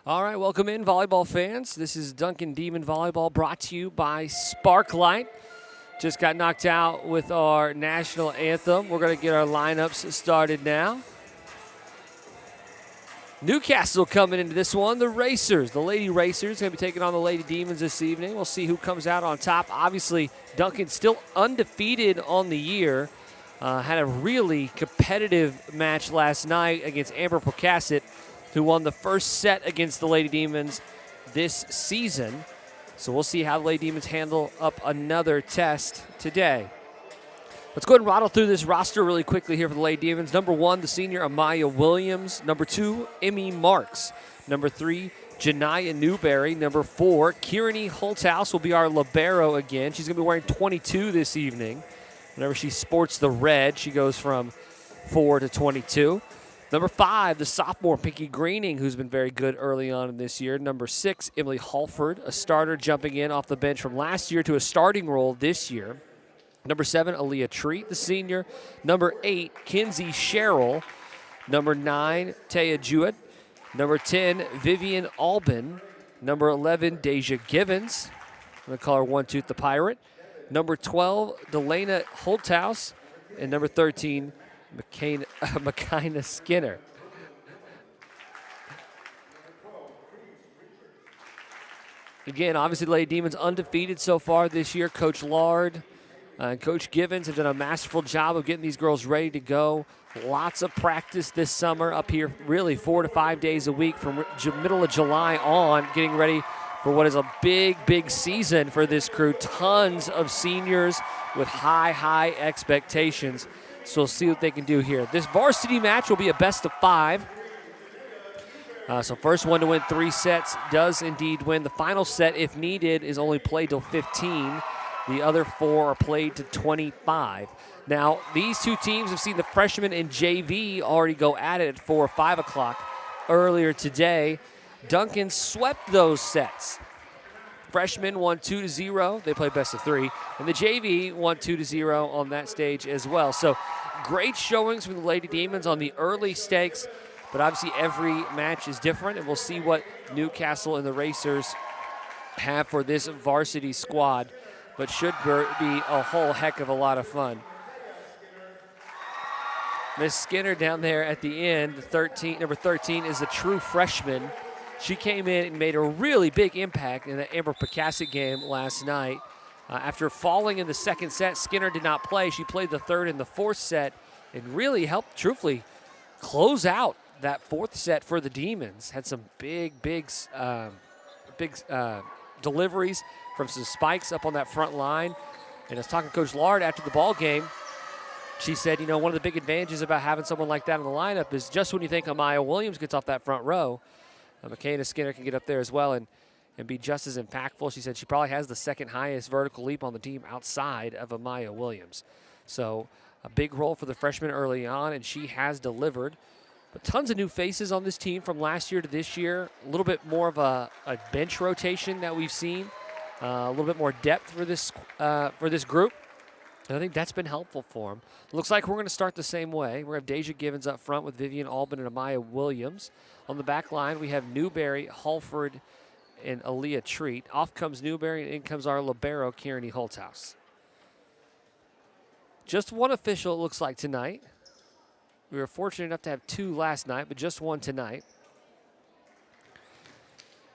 All right, welcome in, volleyball fans. This is Duncan Demon Volleyball brought to you by Sparklight. Just got knocked out with our national anthem. We're going to get our lineups started now. Newcastle coming into this one. The Racers, the Lady Racers, going to be taking on the Lady Demons this evening. We'll see who comes out on top. Obviously, Duncan still undefeated on the year. Had a really competitive match last night against Amber Pocasset, who won the first set against the Lady Demons this season. So we'll see how the Lady Demons handle up another test today. Let's go ahead and rattle through this roster really quickly here for the Lady Demons. Number 1, the senior Amaya Williams. Number 2, Emmy Marks. Number 3, Janiyah Newberry. Number 4, Kieran Holthouse will be our libero again. She's going to be wearing 22 this evening. Whenever she sports the red, she goes from 4 to 22. Number 5, the sophomore Pinky Greening, who's been very good early on in this year. Number 6, Emily Halford, a starter jumping in off the bench from last year to a starting role this year. Number 7, Aaliyah Treat, the senior. Number 8, Kinsey Sherrill. Number 9, Taya Jewett. Number 10, Vivian Albin. Number 11, Deja Givens. I'm going to call her One Tooth the Pirate. Number 12, Delana Holthouse. And number 13, Makina Skinner. Again, obviously, the Lady Demons undefeated so far this year. Coach Lard and Coach Givens have done a masterful job of getting these girls ready to go. Lots of practice this summer up here, really 4 to 5 days a week from middle of July on, getting ready for what is a big, big season for this crew. Tons of seniors with high expectations. So we'll see what they can do here. This varsity match will be a best of 5. So first one to win 3 sets does indeed win. The final set, if needed, is only played till 15. The other 4 are played to 25. Now, these two teams have seen the freshmen and JV already go at it at 4 or 5 o'clock earlier today. Duncan swept those sets. Freshmen won 2-0. They play best of 3. And the JV won 2-0 on that stage as well. So great showings from the Lady Demons on the early stakes. But obviously every match is different. And we'll see what Newcastle and the Racers have for this varsity squad. But should be a whole heck of a lot of fun. Miss Skinner down there at the end, number 13 is a true freshman. She came in and made a really big impact in the Amber Pocasset game last night. After falling in the second set, Skinner did not play. She played the third and the fourth set and really helped, truthfully, close out that fourth set for the Demons. Had some big deliveries from some spikes up on that front line. And I was talking to Coach Lard after the ball game. She said, you know, one of the big advantages about having someone like that in the lineup is just when you think Amaya Williams gets off that front row, Makina Skinner can get up there as well and be just as impactful. She said she probably has the second highest vertical leap on the team outside of Amaya Williams. So a big role for the freshman early on, and she has delivered. But tons of new faces on this team from last year to this year. A little bit more of a bench rotation that we've seen. A little bit more depth for this group. And I think that's been helpful for them. Looks like we're going to start the same way. We're going to have Deja Givens up front with Vivian Albin and Amaya Williams. On the back line, we have Newberry, Halford, and Aaliyah Treat. Off comes Newberry, and in comes our libero, Kieran Holthouse. Just one official, it looks like, tonight. We were fortunate enough to have 2 last night, but just 1 tonight.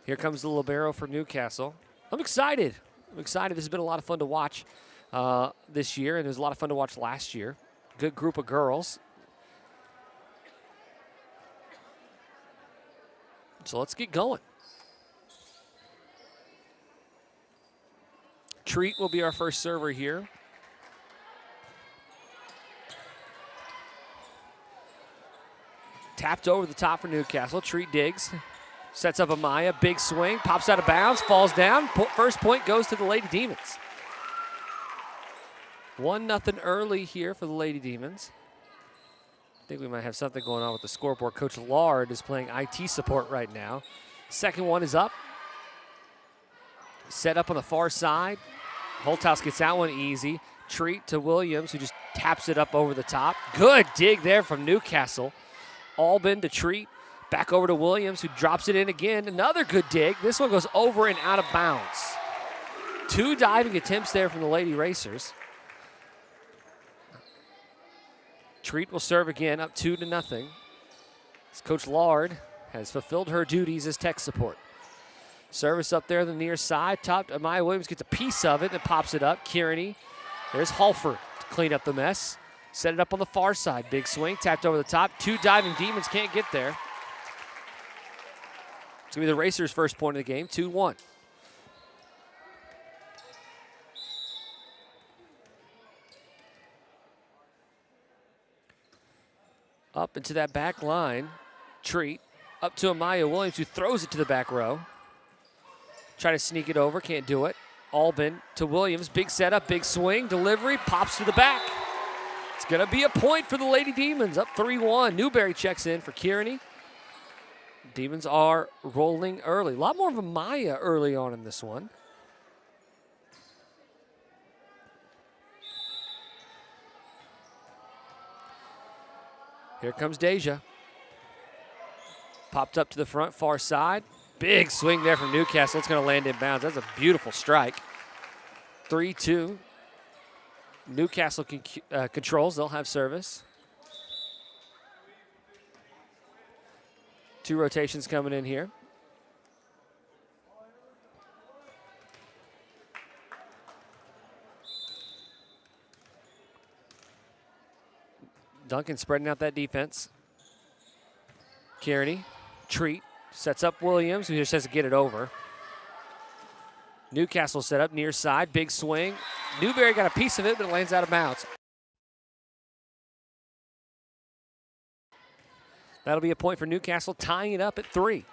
Here comes the libero for Newcastle. I'm excited. This has been a lot of fun to watch this year, and it was a lot of fun to watch last year. Good group of girls. So let's get going. Treat will be our first server here. Tapped over the top for Newcastle. Treat digs. Sets up Amaya. Big swing. Pops out of bounds. Falls down. First point goes to the Lady Demons. 1-0 early here for the Lady Demons. I think we might have something going on with the scoreboard. Coach Lard is playing IT support right now. Second one is up. Set up on the far side. Holthouse gets that one easy. Treat to Williams, who just taps it up over the top. Good dig there from Newcastle. Albin to Treat. Back over to Williams, who drops it in again. Another good dig. This one goes over and out of bounds. 2 diving attempts there from the Lady Racers. Treat will serve again, up 2-0. As Coach Lard has fulfilled her duties as tech support. Service up there on the near side. Topped. Amaya Williams gets a piece of it and pops it up. Kearney. There's Halford to clean up the mess. Set it up on the far side. Big swing. Tapped over the top. 2 diving Demons can't get there. It's going to be the Racers' first point of the game. 2-1. Up into that back line. Treat. Up to Amaya Williams, who throws it to the back row. Try to sneak it over, can't do it. Albin to Williams, big setup, big swing, delivery, pops to the back. It's gonna be a point for the Lady Demons, up 3-1. Newberry checks in for Kearney. Demons are rolling early. A lot more of Amaya early on in this one. Here comes Deja. Popped up to the front, far side. Big swing there from Newcastle. It's going to land in bounds. That's a beautiful strike. 3-2. Newcastle controls. They'll have service. 2 rotations coming in here. Duncan spreading out that defense. Kearney, Treat, sets up Williams, who just has to get it over. Newcastle set up near side, big swing. Newberry got a piece of it, but it lands out of bounds. That'll be a point for Newcastle, tying it up at 3.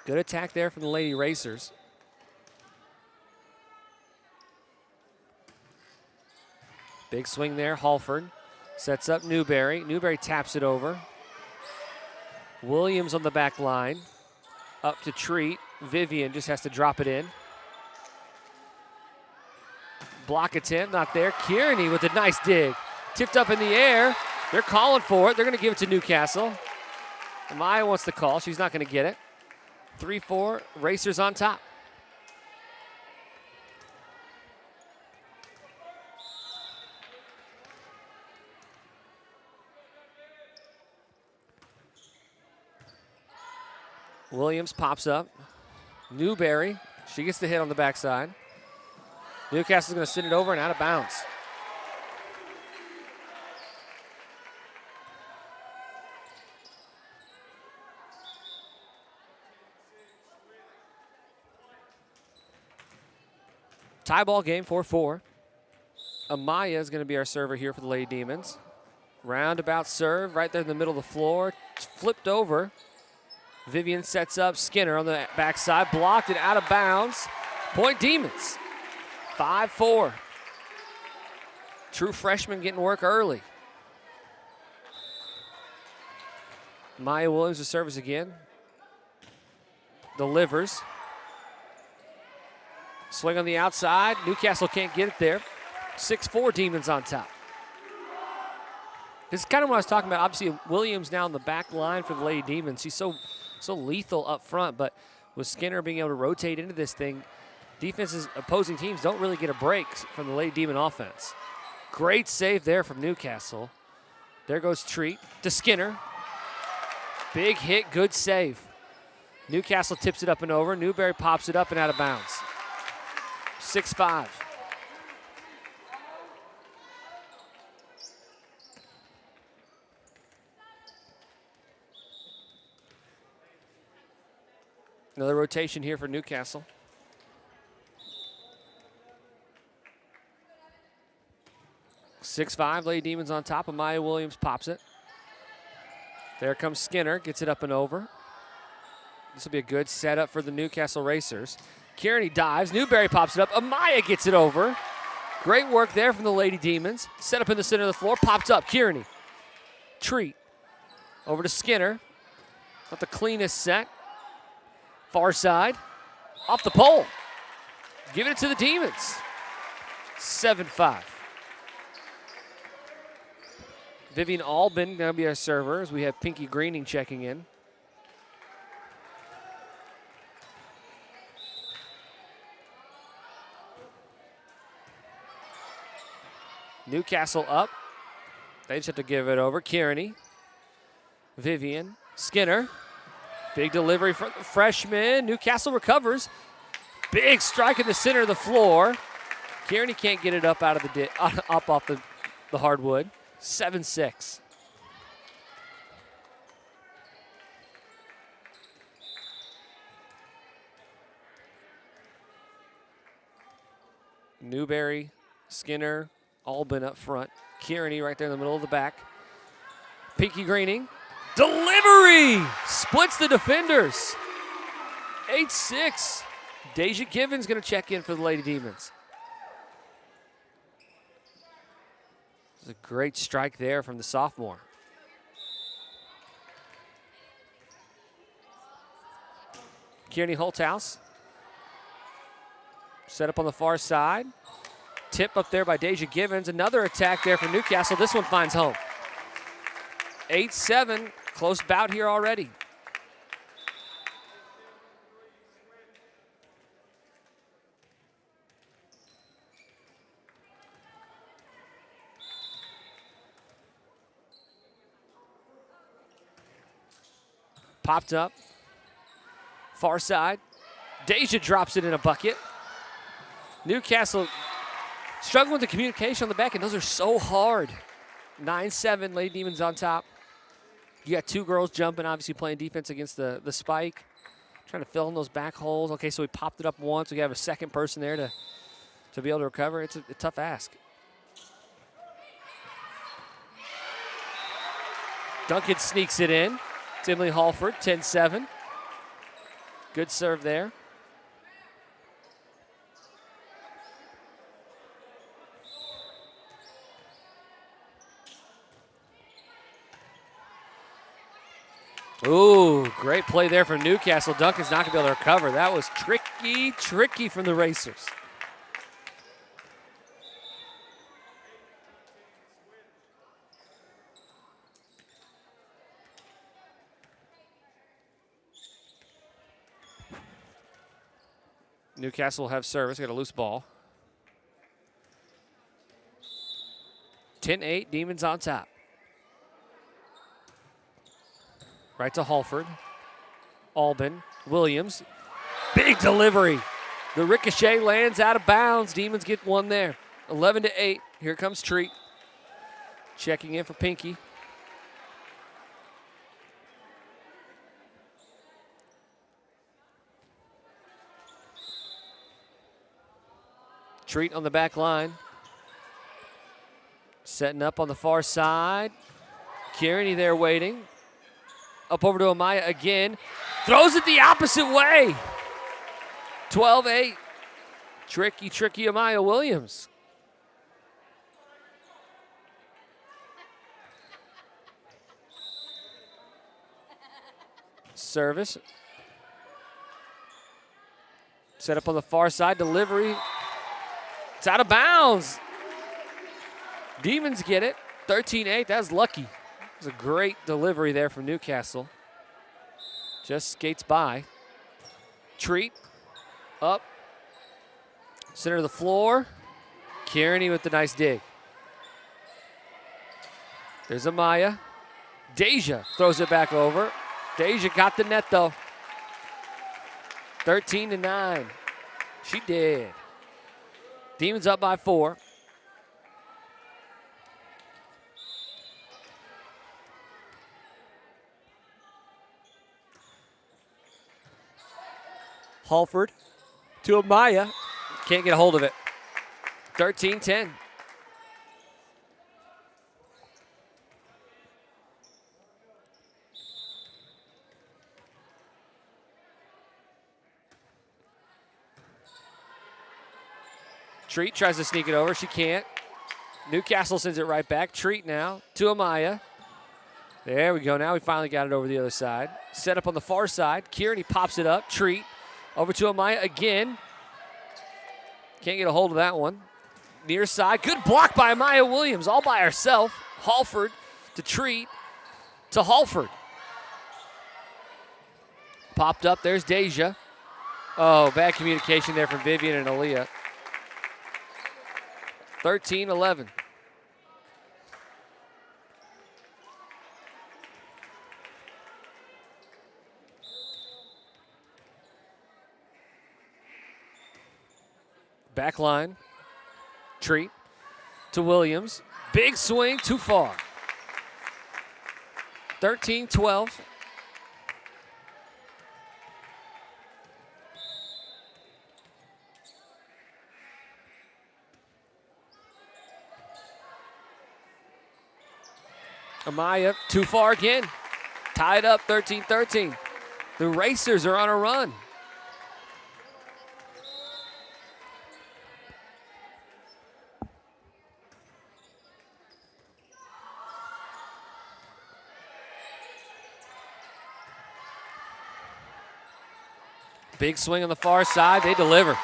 Good attack there from the Lady Racers. Big swing there, Halford sets up Newberry. Newberry taps it over. Williams on the back line. Up to Treat. Vivian just has to drop it in. Block attempt, not there. Kearney with a nice dig. Tipped up in the air. They're calling for it. They're going to give it to Newcastle. Amaya wants the call. She's not going to get it. 3-4, Racers on top. Williams pops up. Newberry, she gets the hit on the backside. Newcastle's going to send it over and out of bounds. Tie ball game, 4-4. Amaya is going to be our server here for the Lady Demons. Roundabout serve right there in the middle of the floor. Flipped over. Vivian sets up Skinner on the backside, blocked and out of bounds. Point Demons, 5-4. True freshman getting work early. Maya Williams to service again. Delivers. Swing on the outside. Newcastle can't get it there. 6-4 Demons on top. This is kind of what I was talking about. Obviously, Williams now in the back line for the Lady Demons. She's so lethal up front, but with Skinner being able to rotate into this thing, defenses, opposing teams don't really get a break from the Lady Demon offense. Great save there from Newcastle. There goes Treat to Skinner. Big hit, good save. Newcastle tips it up and over. Newberry pops it up and out of bounds. 6-5. Another rotation here for Newcastle. 6-5, Lady Demons on top. Amaya Williams pops it. There comes Skinner, gets it up and over. This will be a good setup for the Newcastle Racers. Kearney dives, Newberry pops it up. Amaya gets it over. Great work there from the Lady Demons. Set up in the center of the floor, popped up, Kearney. Treat, over to Skinner. Not the cleanest set. Far side, off the pole. Giving it to the Demons. 7-5. Vivian Albin going to be our server as we have Pinky Greening checking in. Newcastle up. They just have to give it over. Kearney. Vivian. Skinner. Big delivery from the freshman. Newcastle recovers. Big strike in the center of the floor. Kearney can't get it up out of the up off the hardwood. 7-6. Newberry, Skinner, Albin up front. Kearney right there in the middle of the back. Pinky Greening. Delivery! Splits the defenders. 8-6. Deja Givens going to check in for the Lady Demons. It's a great strike there from the sophomore. Kearney Holthouse. Set up on the far side. Tip up there by Deja Givens. Another attack there for Newcastle. This one finds home. 8-7. Close bout here already. Popped up. Far side. Deja drops it in a bucket. Newcastle struggling with the communication on the back, and those are so hard. 9-7, Lady Demons on top. You got two girls jumping, obviously playing defense against the spike. Trying to fill in those back holes. Okay, so we popped it up once. We have a second person there to be able to recover. It's a tough ask. Duncan sneaks it in. It's Emily Halford, 10-7. Good serve there. Ooh, great play there from Newcastle. Duncan's not going to be able to recover. That was tricky from the Racers. Newcastle will have service. Got a loose ball. 10-8, Demons on top. Right to Halford. Albin. Williams. Big delivery. The ricochet lands out of bounds. Demons get one there. 11-8. Here comes Treat. Checking in for Pinky. Treat on the back line. Setting up on the far side. Kearney there waiting. Up over to Amaya again. Throws it the opposite way. 12-8. Tricky Amaya Williams. Service. Set up on the far side. Delivery. It's out of bounds. Demons get it. 13-8. That's lucky. It was a great delivery there from Newcastle. Just skates by. Treat. Up. Center of the floor. Kearney with the nice dig. There's Amaya. Deja throws it back over. Deja got the net though. 13-9. She did. Demons up by 4. Halford to Amaya. Can't get a hold of it. 13-10. Treat tries to sneak it over. She can't. Newcastle sends it right back. Treat now to Amaya. There we go. Now we finally got it over the other side. Set up on the far side. Kearney pops it up. Treat over to Amaya again. Can't get a hold of that one. Near side. Good block by Amaya Williams all by herself. Halford to Treat to Halford. Popped up. There's Deja. Oh, bad communication there from Vivian and Aaliyah. 13-11. Back line. Treat to Williams. Big swing, too far. 13-12. Amaya, too far again. Tied up, 13-13. The Racers are on a run. Big swing on the far side. They deliver.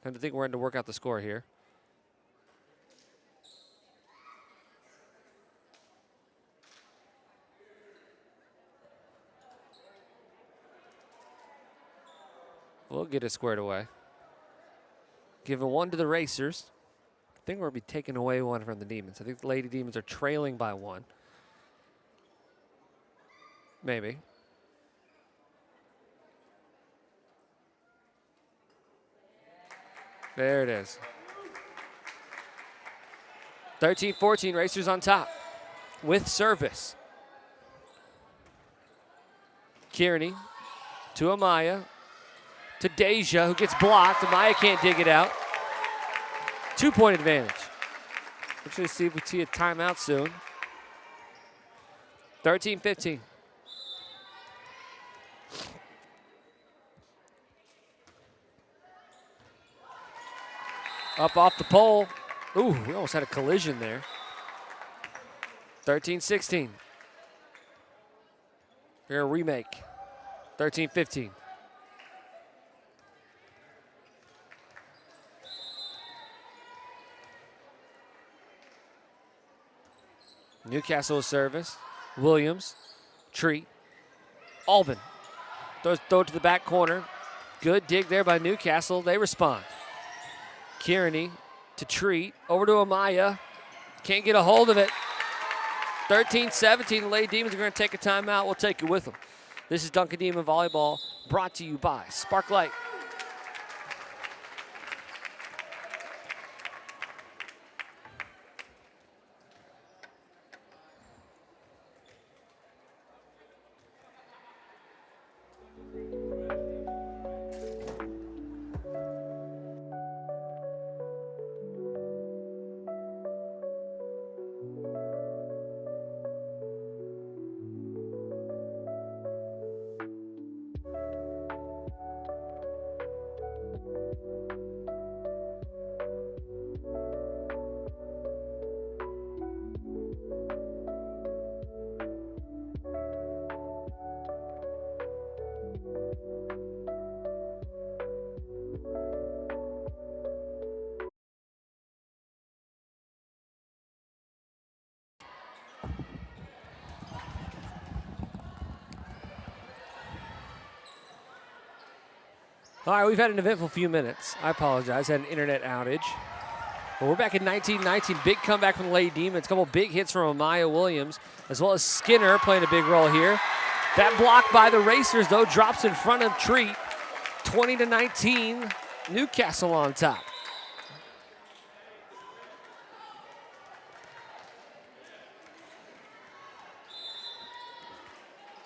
I think we're in to work out the score here. We'll get it squared away. Giving one to the Racers. I think we'll be taking away one from the Demons. I think the Lady Demons are trailing by one. Maybe. There it is. 13-14, Racers on top with service. Kearney to Amaya, to Deja, who gets blocked. Amaya can't dig it out. 2-point advantage. We're going to see if we see a timeout soon. 13-15. Up off the pole. Ooh, we almost had a collision there. 13-16. Here a remake. 13-15. Newcastle service. Williams. Treat. Albin. Throw it to the back corner. Good dig there by Newcastle. They respond. Kearney to Treat. Over to Amaya. Can't get a hold of it. 13-17. The Lady Demons are going to take a timeout. We'll take it with them. This is Duncan Demon Volleyball, brought to you by Sparklight. All right, we've had an eventful few minutes. I apologize, had an internet outage. But we're back in 1919. Big comeback from the Lady Demons. A couple big hits from Amaya Williams, as well as Skinner playing a big role here. That block by the Racers, though, drops in front of Treat. 20-19, Newcastle on top.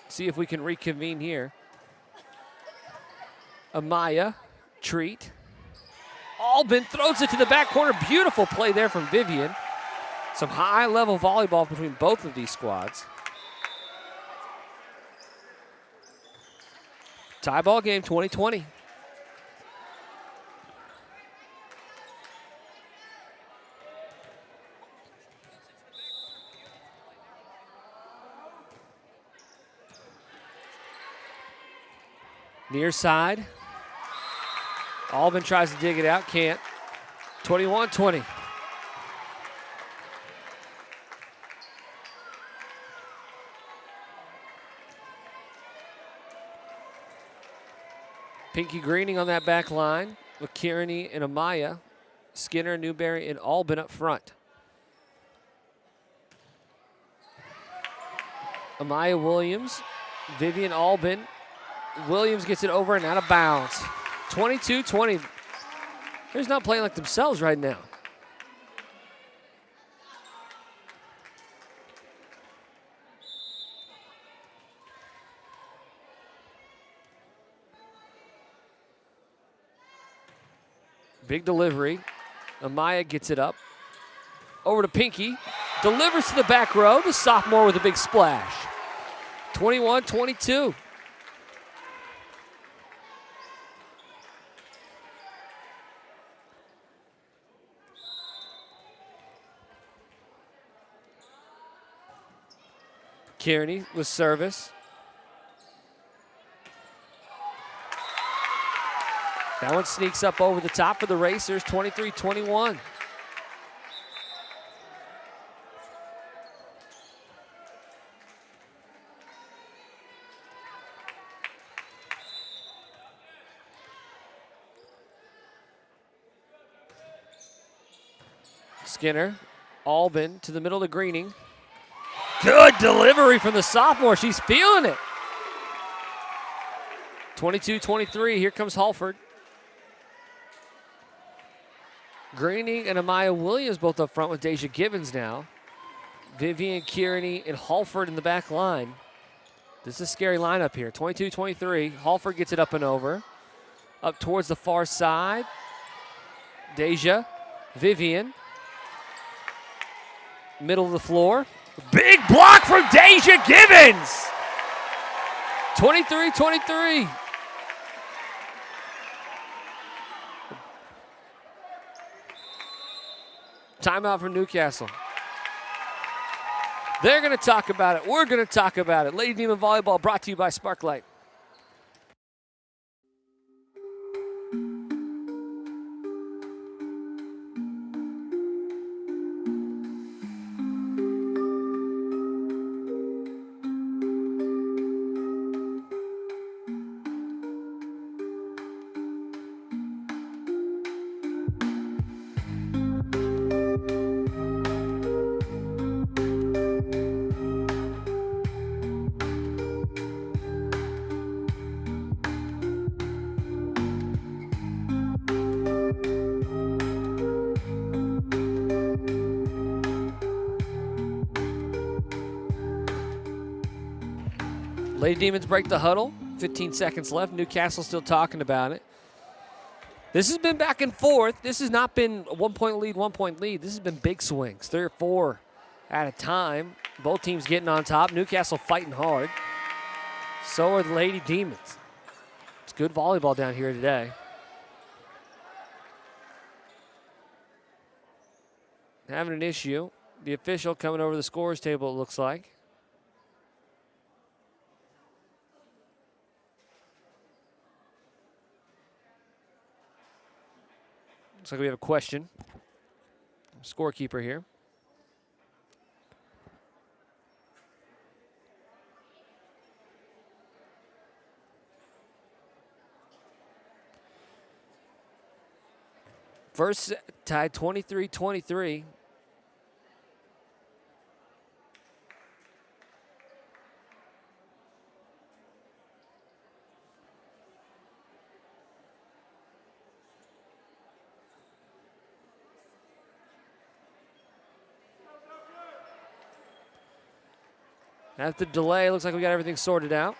See if we can reconvene here. Amaya, Treat. Albin throws it to the back corner. Beautiful play there from Vivian. Some high-level volleyball between both of these squads. Tie ball game, 20-20. Near side. Albin tries to dig it out, can't. 21-20. Pinky Greening on that back line with Kearney and Amaya. Skinner, Newberry, and Albin up front. Amaya Williams, Vivian Albin. Williams gets it over and out of bounds. 22-20. They're not playing like themselves right now. Big delivery. Amaya gets it up. Over to Pinky. Delivers to the back row. The sophomore with a big splash. 21-22. Kearney with service. That one sneaks up over the top for the Racers, 23-21. Skinner, Albin to the middle of Greening. Good delivery from the sophomore. She's feeling it. 22-23. Here comes Halford. Greening and Amaya Williams both up front with Deja Gibbons now. Vivian, Kearney, and Halford in the back line. This is a scary lineup here. 22-23. Halford gets it up and over. Up towards the far side. Deja, Vivian. Middle of the floor. Big block from Deja Gibbons. 23-23. Timeout from Newcastle. They're going to talk about it. We're going to talk about it. Lady Demon Volleyball brought to you by Sparklight. Lady Demons break the huddle. 15 seconds left. Newcastle still talking about it. This has been back and forth. This has not been a 1 point lead, 1 point lead. This has been big swings, 3 or 4 at a time. Both teams getting on top. Newcastle fighting hard. So are the Lady Demons. It's good volleyball down here today. Having an issue. The official coming over the scores table, it looks like. Looks like we have a question. Scorekeeper here. First set tied 23-23. After the delay, looks like we got everything sorted out.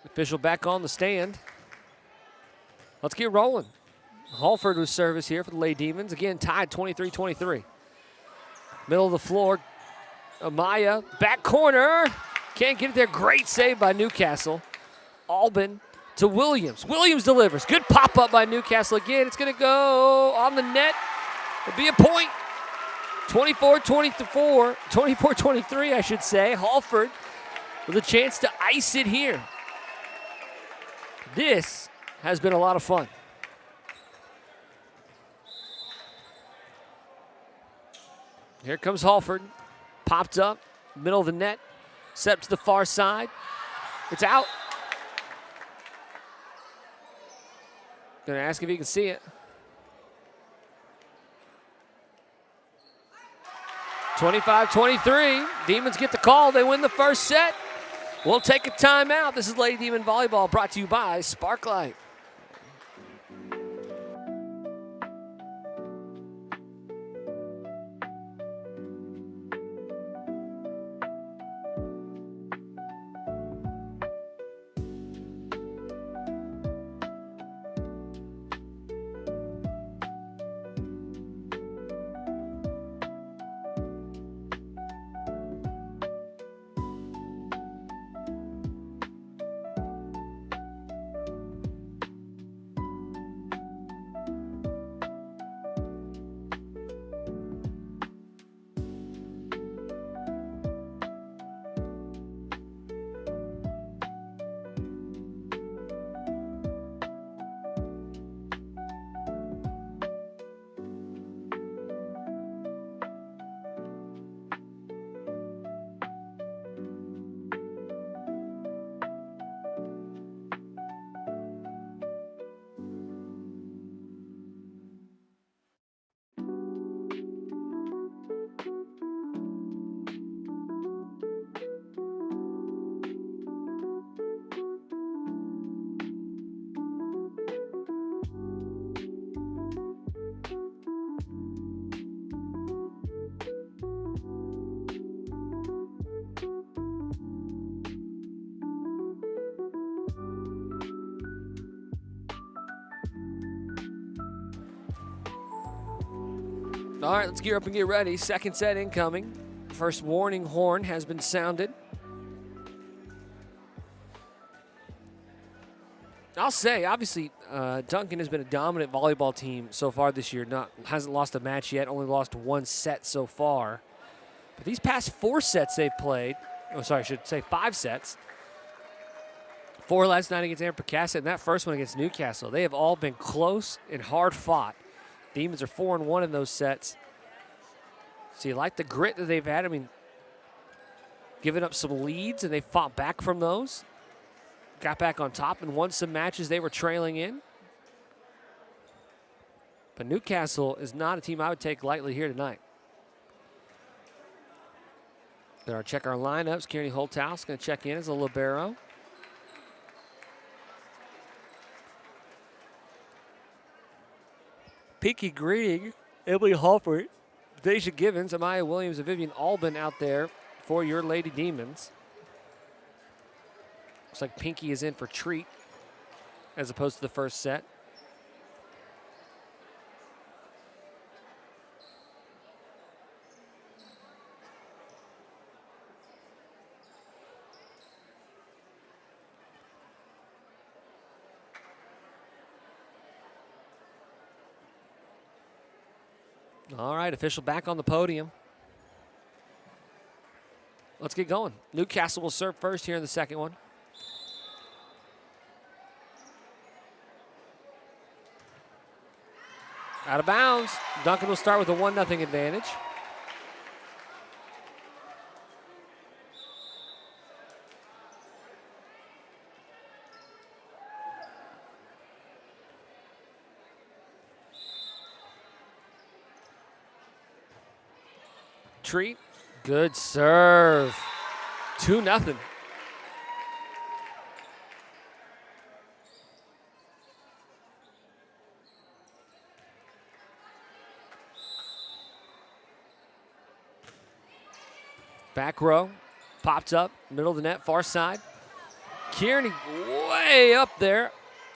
Official back on the stand. Let's get rolling. Halford with service here for the Lady Demons. Again, tied 23-23. Middle of the floor. Amaya, back corner. Can't get it there. Great save by Newcastle. Albin to Williams. Williams delivers. Good pop-up by Newcastle again. It's going to go on the net. It'll be a point. 24-24. 24-23, I should say. Halford with a chance to ice it here. This has been a lot of fun. Here comes Halford. Popped up, middle of the net, set up to the far side. It's out. Gonna ask if he can see it. 25-23. Demons get the call. They win the first set. We'll take a timeout. This is Lady Demon Volleyball brought to you by Sparklight. All right, let's gear up and get ready. Second set incoming. First warning horn has been sounded. I'll say, obviously, Duncan has been a dominant volleyball team so far this year. Hasn't lost a match yet, only lost one set so far. But these past 4 sets they've played, I should say 5 sets. 4 last night against Aaron Picasso, and that first one against Newcastle. They have all been close and hard fought. Demons are 4-1 in those sets. So you like the grit that they've had. I mean, giving up some leads, and they fought back from those. Got back on top and won some matches they were trailing in. But Newcastle is not a team I would take lightly here tonight. Check our lineups. Kearney Holthouse going to check in as a libero. Pinky Green, Emily Halford, Deja Givens, Amaya Williams, and Vivian Albin out there for your Lady Demons. Looks like Pinky is in for treat as opposed to the first set. All right, official back on the podium. Let's get going. Newcastle will serve first here in the second one. Out of bounds. Duncan will start with a 1-0 advantage. Treat, good serve. 2-0. Back row, popped up, middle of the net, far side. Kearney way up there.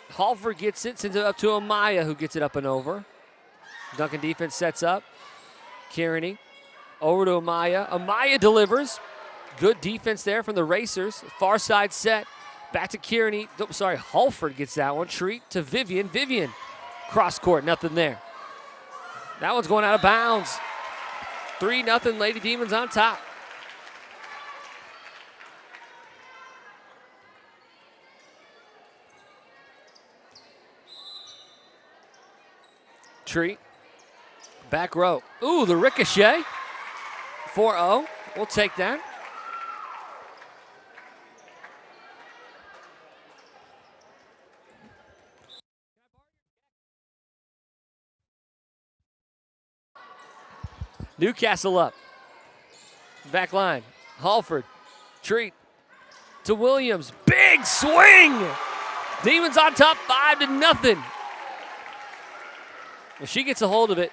Halford gets it, sends it up to Amaya, who gets it up and over. Duncan defense sets up. Kearney over to Amaya. Amaya delivers. Good defense there from the Racers. Far side set. Back to Kearney. Oh, sorry, Halford gets that one. Treat to Vivian. Vivian cross court, nothing there. That one's going out of bounds. 3-0 Lady Demons on top. Treat. Back row. Ooh, the ricochet. 4-0. We'll take that. Newcastle up. Back line. Halford. Treat to Williams. Big swing! Demons on top 5-0. Well, she gets a hold of it.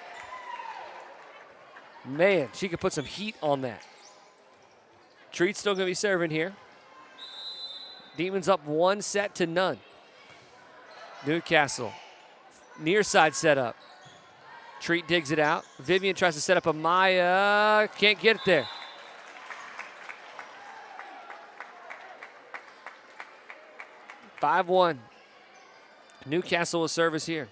Man, she could put some heat on that. Treat's still going to be serving here. Demons up 1-0. Newcastle. Near side setup. Treat digs it out. Vivian tries to set up Amaya. Can't get it there. (5-1). Newcastle will service here.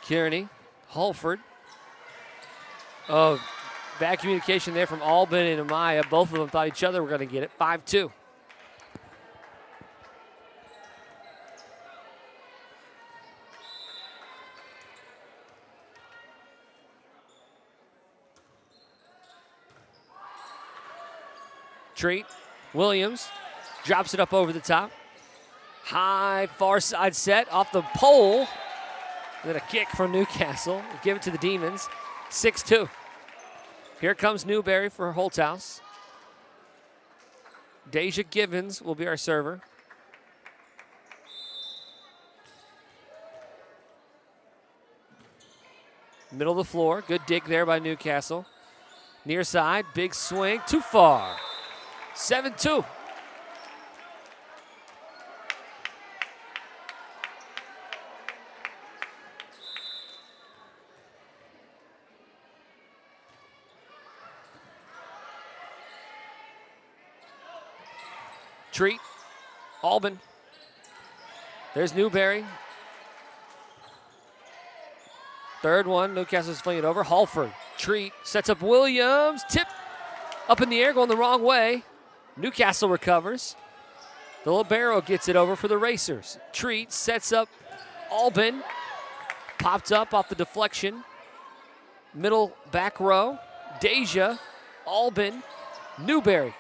Kearney, Halford. Oh, bad communication there from Albin and Amaya. Both of them thought each other were going to get it. 5-2. Treat, Williams drops it up over the top. High far side set off the pole. Then a kick from Newcastle. Give it to the Demons. 6-2. Here comes Newberry for Holthouse. Deja Givens will be our server. Middle of the floor. Good dig there by Newcastle. Near side. Big swing. Too far. 7-2. Treat, Albin. There's Newberry. Third one, Newcastle's flinging it over. Halford, Treat, sets up Williams. Tip up in the air, going the wrong way. Newcastle recovers. The libero gets it over for the Racers. Treat sets up Albin. Popped up off the deflection. Middle back row. Deja, Albin, Newberry.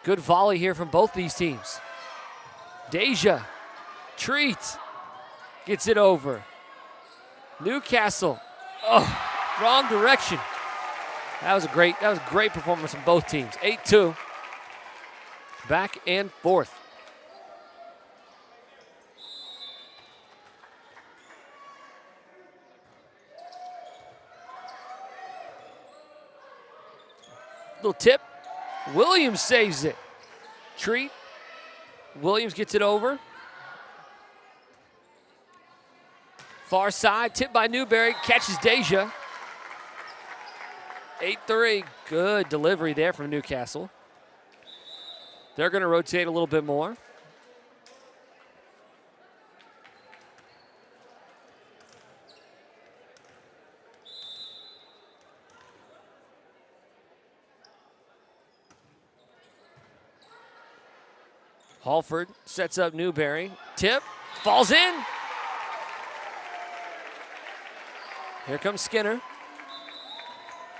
Good volley here from both these teams. Deja, Treat, gets it over. Newcastle, oh, wrong direction. That was a great performance from both teams. 8-2, back and forth. Little tip. Williams saves it. Treat. Williams gets it over. Far side, tipped by Newberry, catches Deja. 8-3, good delivery there from Newcastle. They're going to rotate a little bit more. Halford sets up Newberry. Tip, falls in. Here comes Skinner.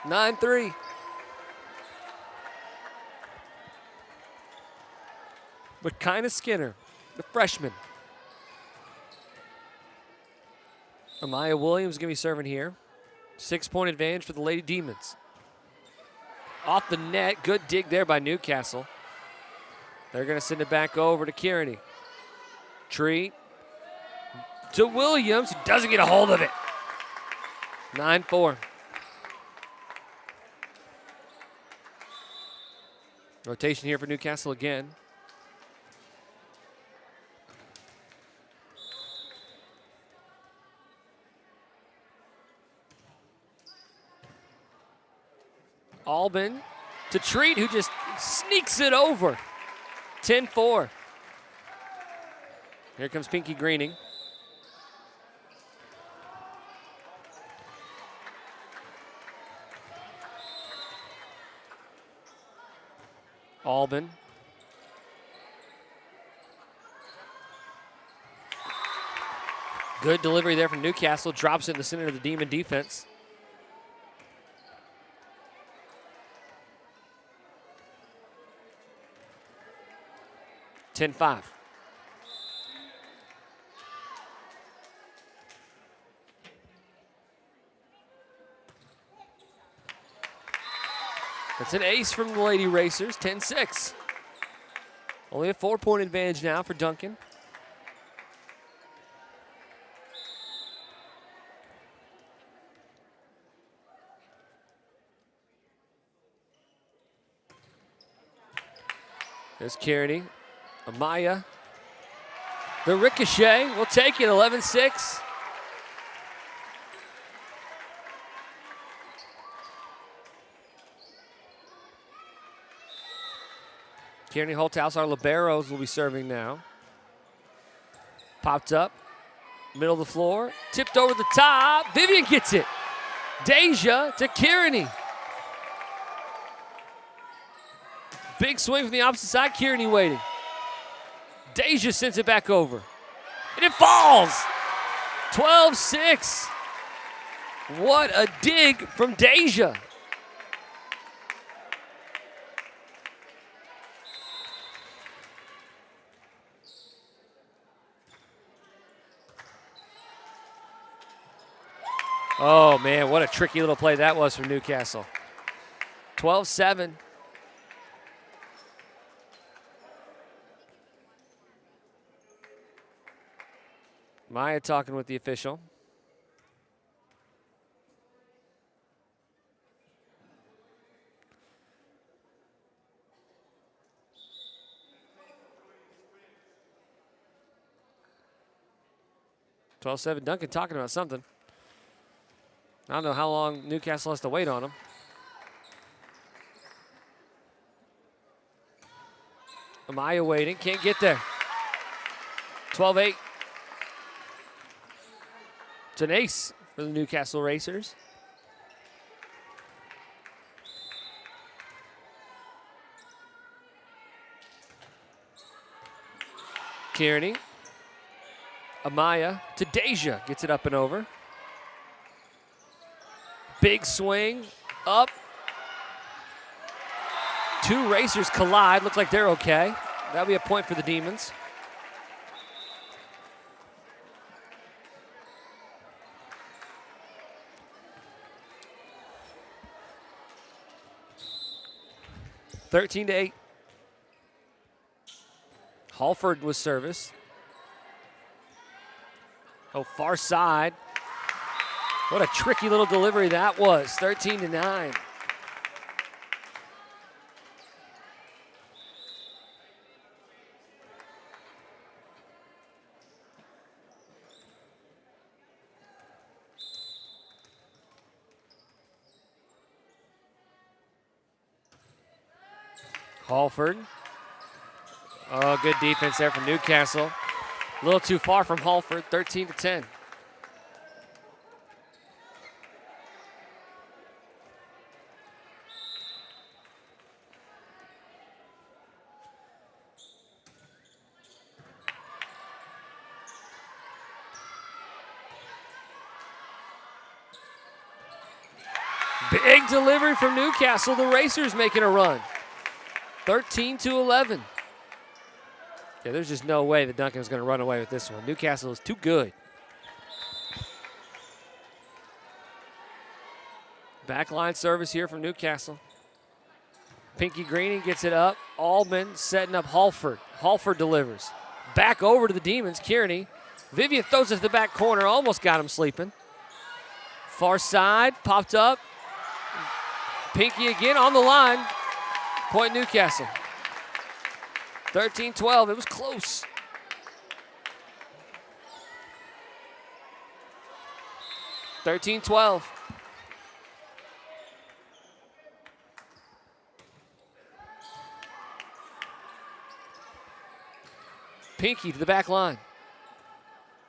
9-3. But kind of Skinner, the freshman. Amaya Williams going to be serving here. 6-point advantage for the Lady Demons. Off the net, good dig there by Newcastle. They're going to send it back over to Kearney. Treat to Williams, who doesn't get a hold of it. 9-4. Rotation here for Newcastle again. Albin to Treat, who just sneaks it over. 10-4. Here comes Pinky Greening. Albin. Good delivery there from Newcastle. Drops it in the center of the Demon defense. (10-5). That's an ace from the Lady Racers, 10-6. Only a 4-point advantage now for Duncan. There's Kearney. Amaya. The ricochet. We'll take it, 11-6. Kearney Holthouse, our liberos, will be serving now. Popped up. Middle of the floor. Tipped over the top. Vivian gets it. Deja to Kearney. Big swing from the opposite side. Kearney waiting. Deja sends it back over. And it falls. 12-6. What a dig from Deja. Oh, man, what a tricky little play that was from Newcastle. 12-7. Maya talking with the official. (12-7). Duncan talking about something. I don't know how long Newcastle has to wait on him. Amaya waiting, can't get there. 12-8. It's an ace for the Newcastle Racers. Kearney. Amaya to Deja, gets it up and over. Big swing, up. Two racers collide, look like they're okay. That'll be a point for the Demons. (13-8). Halford was service. Oh, far side. What a tricky little delivery that was. 13-9. Halford. Oh, good defense there from Newcastle. A little too far from Halford, 13-10. Big delivery from Newcastle. The Racers making a run. 13-11. Yeah, there's just no way that Duncan's going to run away with this one. Newcastle is too good. Backline service here from Newcastle. Pinky Greening gets it up. Allman setting up Halford. Halford delivers. Back over to the Demons. Kearney. Vivian throws it to the back corner. Almost got him sleeping. Far side. Popped up. Pinky again on the line. Point Newcastle. 13-12. It was close. (13-12). Pinky to the back line.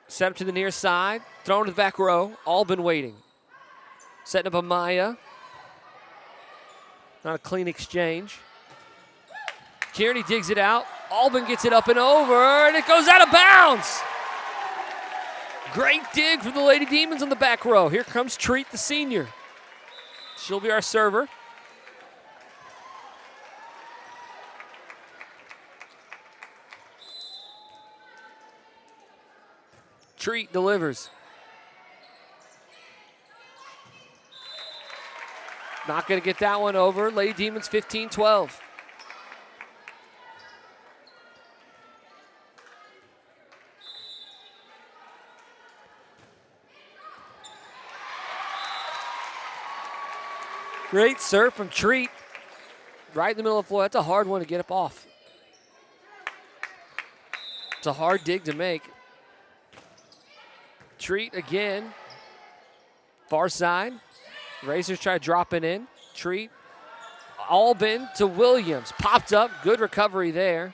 Set up to the near side. Thrown to the back row. Albin waiting. Setting up Amaya. Not a clean exchange. Kearney digs it out. Albin gets it up and over, and it goes out of bounds. Great dig from the Lady Demons on the back row. Here comes Treat, the senior. She'll be our server. Treat delivers. Not going to get that one over. Lady Demons 15-12. Great serve from Treat. Right in the middle of the floor. That's a hard one to get up off. It's a hard dig to make. Treat again. Far side. Racers try to drop it in. Treat. Albin to Williams. Popped up. Good recovery there.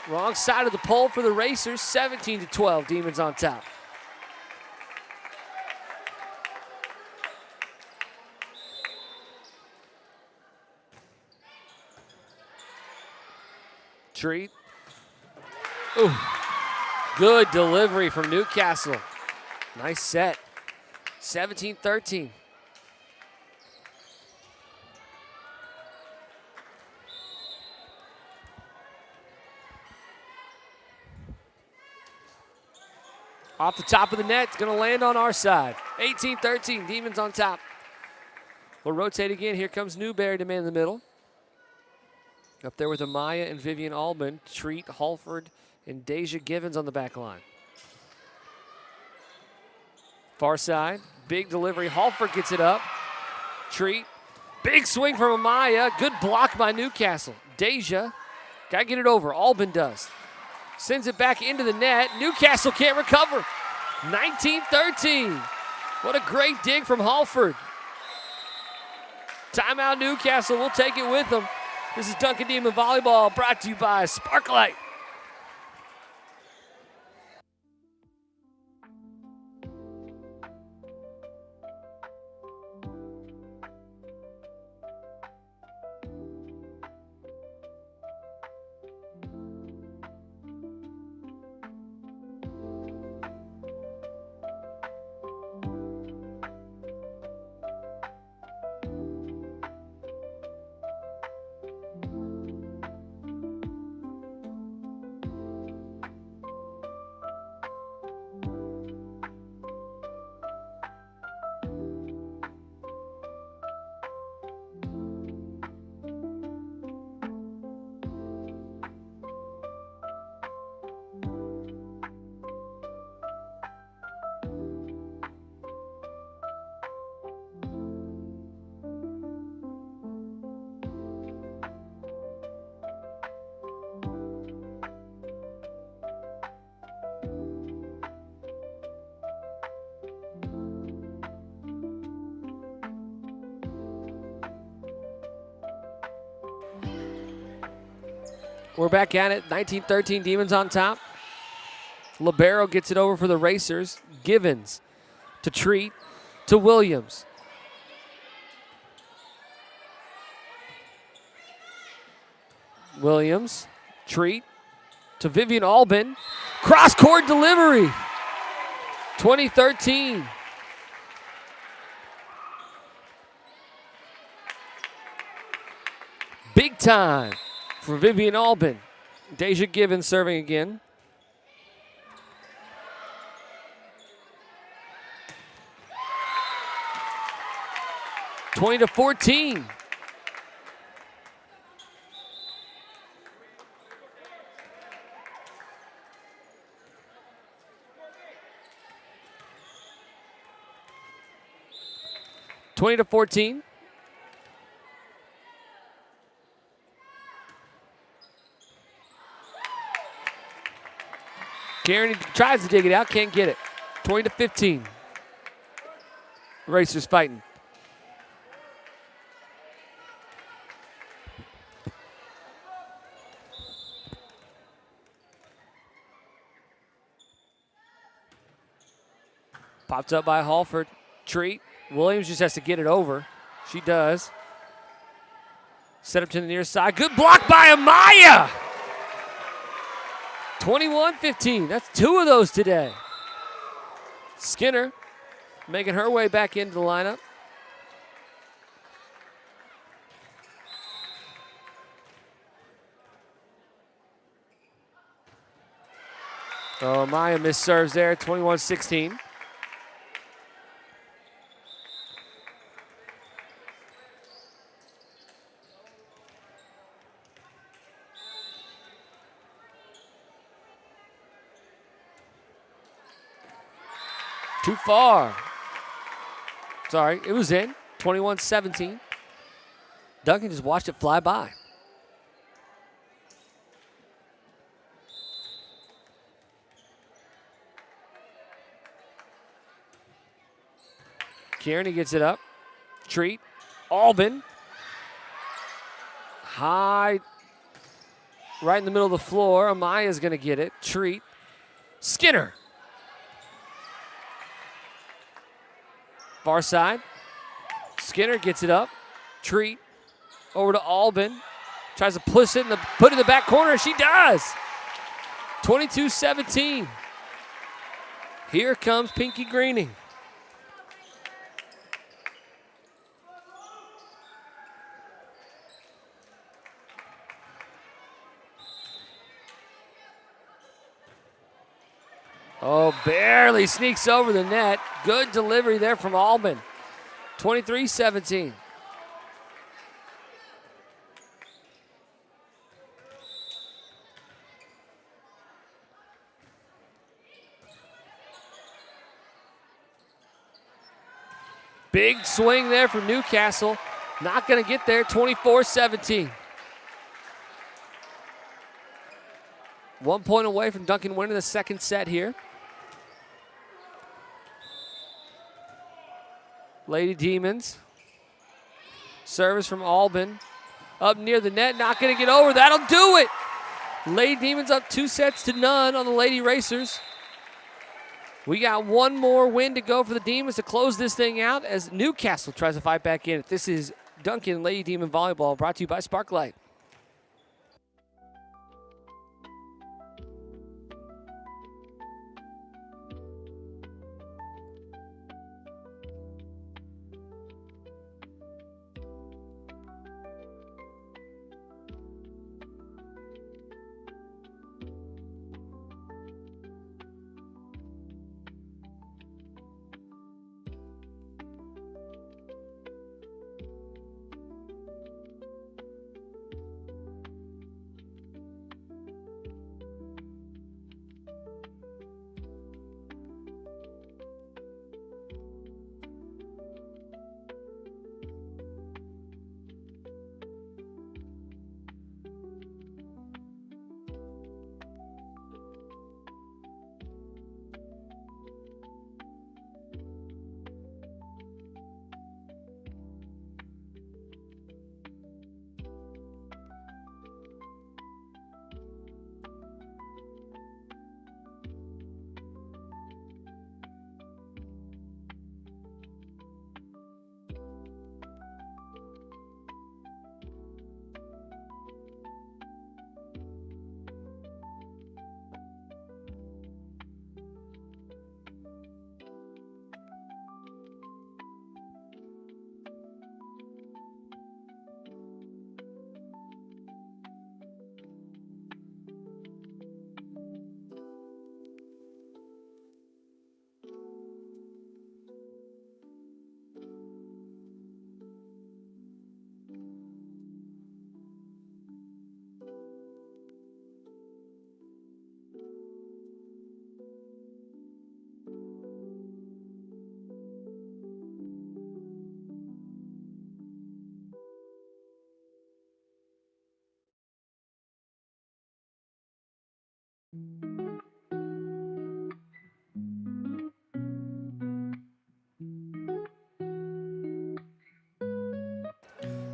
Wrong side of the pole for the Racers. 17-12. Demons on top. Treat. Ooh. Good delivery from Newcastle. Nice set. 17-13. Off the top of the net, it's going to land on our side. 18-13, Demons on top. We'll rotate again. Here comes Newberry to man in the middle. Up there with Amaya and Vivian Albin. Treat, Halford, and Deja Givens on the back line. Far side, big delivery. Halford gets it up. Treat, big swing from Amaya. Good block by Newcastle. Deja, got to get it over. Albin does. Sends it back into the net. Newcastle can't recover. 19-13. What a great dig from Halford. Timeout Newcastle. We'll take it with them. This is Duncan Demon Volleyball brought to you by Sparklight. We're back at it. 19-13, Demons on top. Libero gets it over for the Racers. Givens to Treat to Williams. Williams, Treat to Vivian Albin. Cross-court delivery. 20-13. Big time for Vivian Albin. Deja Givens serving again. (20-14). (20-14). Karen tries to dig it out, can't get it. 20-15. Racers fighting. Popped up by Halford. Treat. Williams just has to get it over. She does. Set up to the near side. Good block by Amaya. 21-15. That's 2 of those today. Skinner making her way back into the lineup. Oh, Maya misserves there, 21-16. Too far. Sorry, it was in, 21-17. Duncan just watched it fly by. Kearney gets it up. Treat. Albin. High. Right in the middle of the floor. Amaya's going to get it. Treat. Skinner. Far side. Skinner gets it up. Treat. Over to Albin. Tries to push it put it in the back corner. She does. 22-17. Here comes Pinky Greening. Oh, barely sneaks over the net. Good delivery there from Albin. 23-17. Big swing there from Newcastle. Not going to get there, 24-17. 1 point away from Duncan winning the second set here. Lady Demons. Service from Albin. Up near the net, not going to get over. That'll do it. Lady Demons up 2-0 on the Lady Racers. We got one more win to go for the Demons to close this thing out as Newcastle tries to fight back in. This is Duncan Lady Demon Volleyball, brought to you by Sparklight.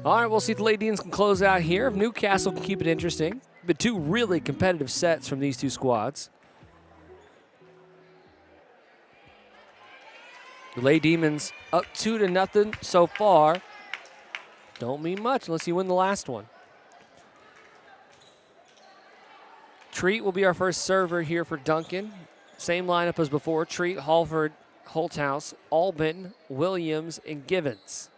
All right, we'll see if the Lady Demons can close out here. If Newcastle can keep it interesting. But 2 really competitive sets from these 2 squads. The Lady Demons up 2-0 so far. Don't mean much unless you win the last one. Treat will be our first server here for Duncan. Same lineup as before. Treat, Halford, Holthouse, Albin, Williams, and Givens.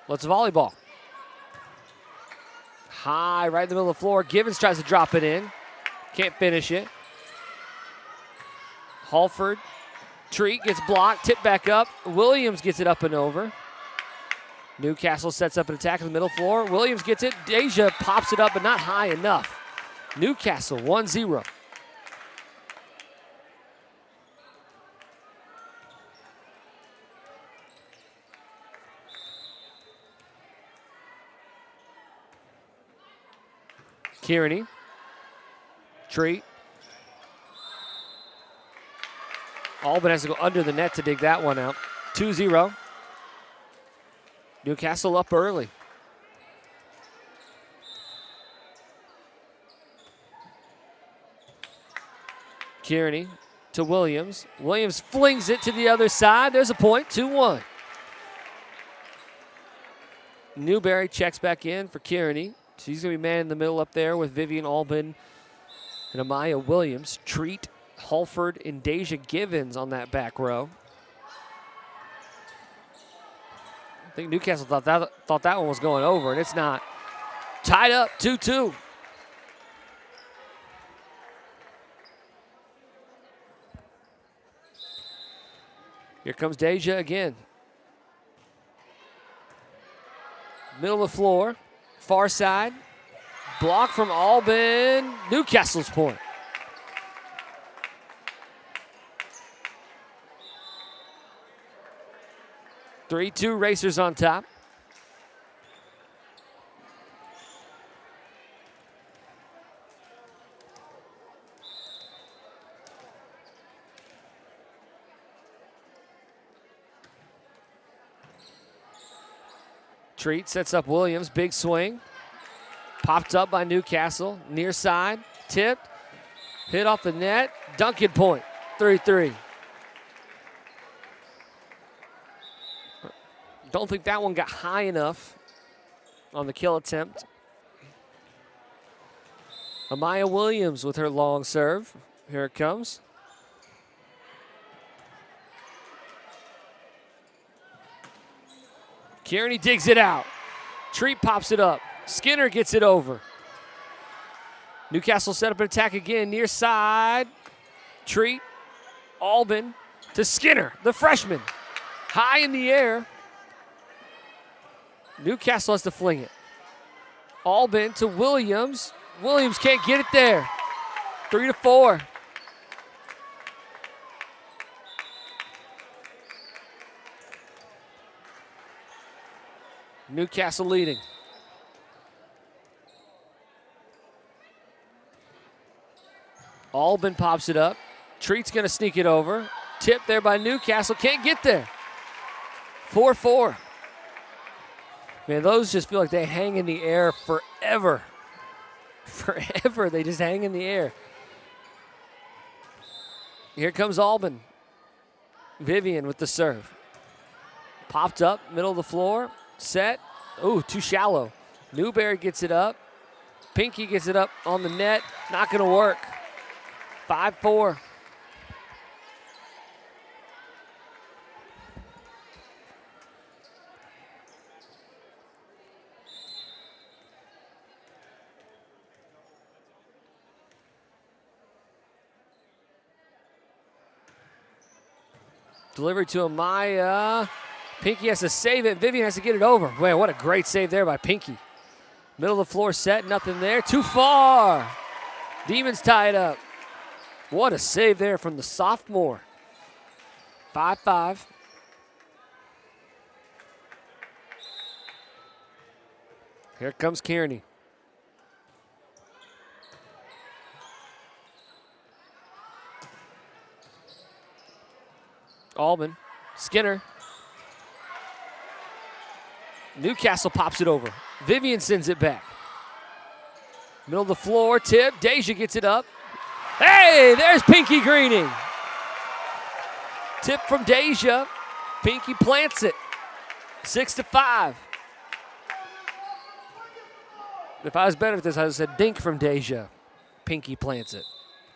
Let's volleyball. High, right in the middle of the floor. Givens tries to drop it in. Can't finish it. Halford, Treat gets blocked, tipped back up. Williams gets it up and over. Newcastle sets up an attack in the middle floor. Williams gets it. Deja pops it up, but not high enough. Newcastle 1-0. Kearney. Treat. Albin has to go under the net to dig that one out. 2-0. Newcastle up early. Kearney to Williams. Williams flings it to the other side. There's a point, 2-1. Newberry checks back in for Kearney. She's going to be man in the middle up there with Vivian Albin and Amaya Williams. Treat, Halford, and Deja Givens on that back row. I think Newcastle thought that one was going over, and it's not. Tied up, 2-2. Here comes Deja again. Middle of the floor, far side. Block from Albin. Newcastle's point. Three-two Racers on top. Treat sets up Williams, big swing. Popped up by Newcastle, near side, tipped, hit off the net. Duncan point, 3-3. Don't think that one got high enough on the kill attempt. Amaya Williams with her long serve. Here it comes. Kearney digs it out. Treat pops it up. Skinner gets it over. Newcastle set up an attack again, near side. Treat, Albin to Skinner, the freshman. High in the air. Newcastle has to fling it. Albin to Williams. Williams can't get it there. 3-4. Newcastle leading. Albin pops it up. Treat's going to sneak it over. Tip there by Newcastle. Can't get there. 4-4. Man, those just feel like they hang in the air forever. Forever, they just hang in the air. Here comes Albin. Vivian with the serve. Popped up, middle of the floor. Set. Ooh, too shallow. Newberry gets it up. Pinky gets it up on the net. Not going to work. 5-4. Delivery to Amaya. Pinky has to save it. Vivian has to get it over. Man, what a great save there by Pinky. Middle of the floor set, nothing there. Too far. Demons tie it up. What a save there from the sophomore. 5-5. Here comes Kearney. Albin, Skinner. Newcastle pops it over. Vivian sends it back. Middle of the floor, tip. Deja gets it up. Hey, there's Pinky Greening. Tip from Deja. Pinky plants it. 6-5. If I was better at this, I would have said dink from Deja. Pinky plants it.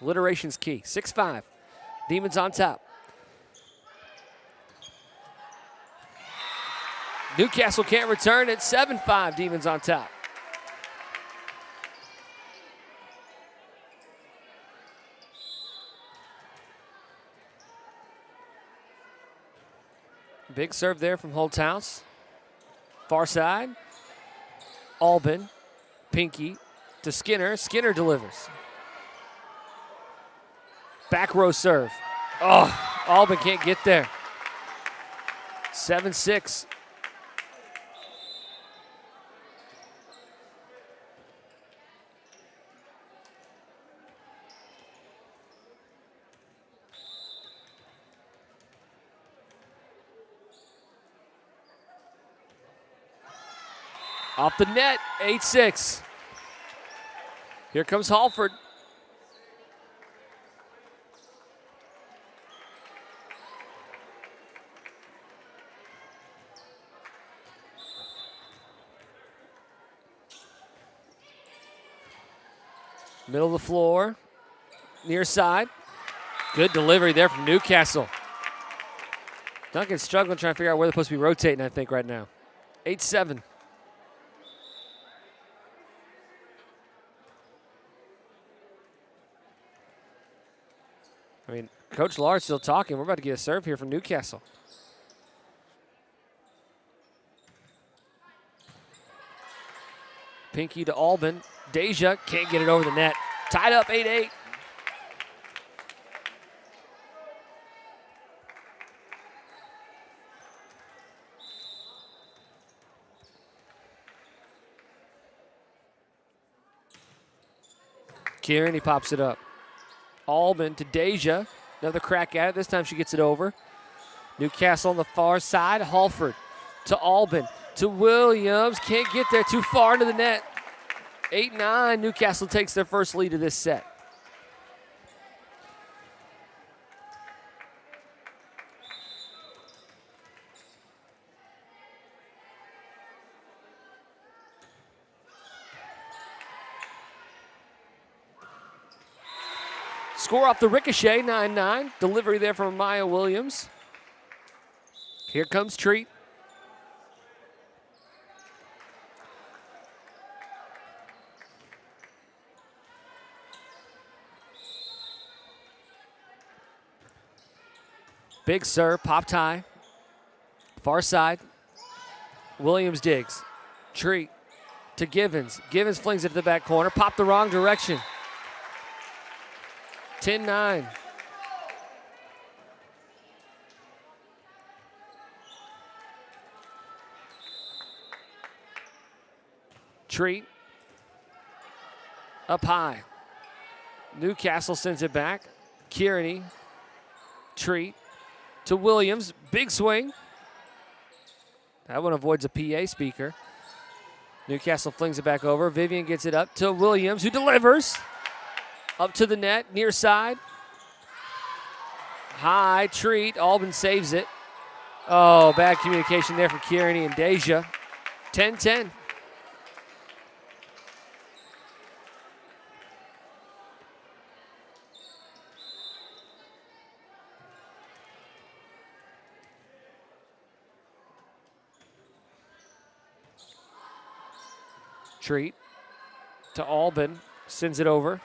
Alliteration's key. 6-5. Demons on top. Newcastle can't return it. 7-5. Demons on top. Big serve there from Holthouse. Far side. Albin. Pinky to Skinner. Skinner delivers. Back row serve. Oh, Albin can't get there. 7-6. Off the net, 8-6. Here comes Halford. Middle of the floor, near side. Good delivery there from Newcastle. Duncan's struggling trying to figure out where they're supposed to be rotating, I think, right now. 8-7. I mean, Coach Lars still talking. We're about to get a serve here from Newcastle. Pinky to Albin. Deja can't get it over the net. Tied up 8-8. Kieran, he pops it up. Albin to Deja. Another crack at it. This time she gets it over. Newcastle on the far side. Halford to Albin to Williams. Can't get there. Too far into the net. 8-9. Newcastle takes their first lead of this set. Score off the ricochet, 9-9. Delivery there from Maya Williams. Here comes Treat. Big serve, popped high. Far side. Williams digs. Treat to Givens. Givens flings it to the back corner. Popped the wrong direction. 10-9. Treat. Up high. Newcastle sends it back. Kearney. Treat. To Williams. Big swing. That one avoids a PA speaker. Newcastle flings it back over. Vivian gets it up to Williams, who delivers. Up to the net, near side. High, Treat. Albin saves it. Oh, bad communication there for Kearney and Deja. 10-10. Treat to Albin. Sends it over.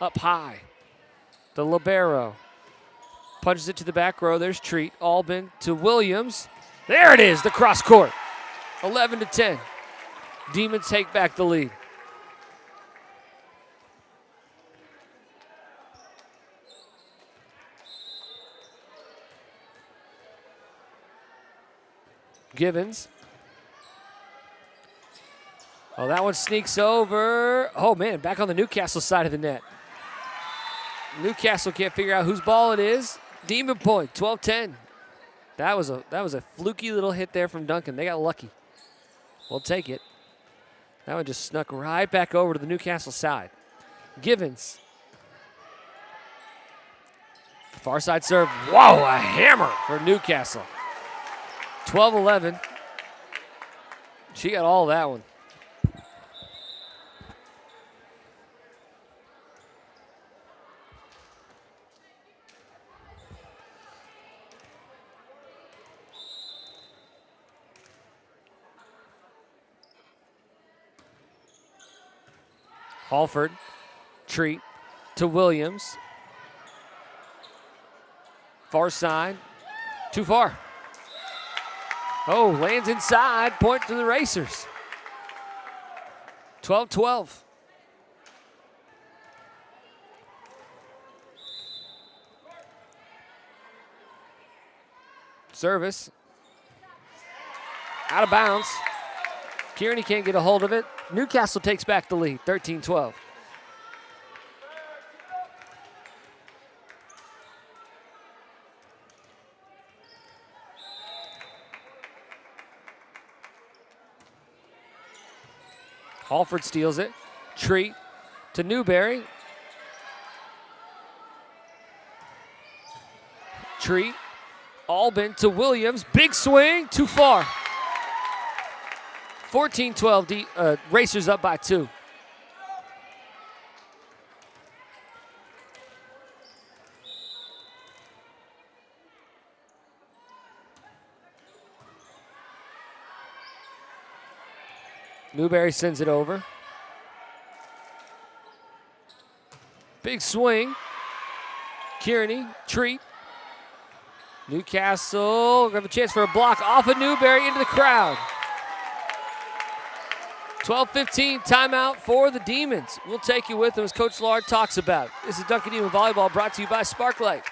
Up high. The libero. Punches it to the back row. There's Treat. Albin to Williams. There it is, the cross court. 11-10. Demons take back the lead. Givens. Oh, that one sneaks over. Oh, man, back on the Newcastle side of the net. Newcastle can't figure out whose ball it is. Demon point, 12-10. That was a fluky little hit there from Duncan. They got lucky. We'll take it. That one just snuck right back over to the Newcastle side. Givens. Far side serve. Whoa, a hammer for Newcastle. 12-11. She got all that one. Halford, Treat to Williams. Far side, too far. Oh, lands inside, point to the Racers. 12-12. Service. Out of bounds. Kearney can't get a hold of it. Newcastle takes back the lead, 13-12. Halford steals it. Treat to Newberry. Treat. Albin to Williams. Big swing. Too far. 14-12. Racers up by 2. Newberry sends it over. Big swing. Kearney, Treat. Newcastle have a chance for a block off of Newberry into the crowd. 12-15 timeout for the Demons. We'll take you with them as Coach Lard talks about. This is Duncan Demon Volleyball brought to you by Sparklight.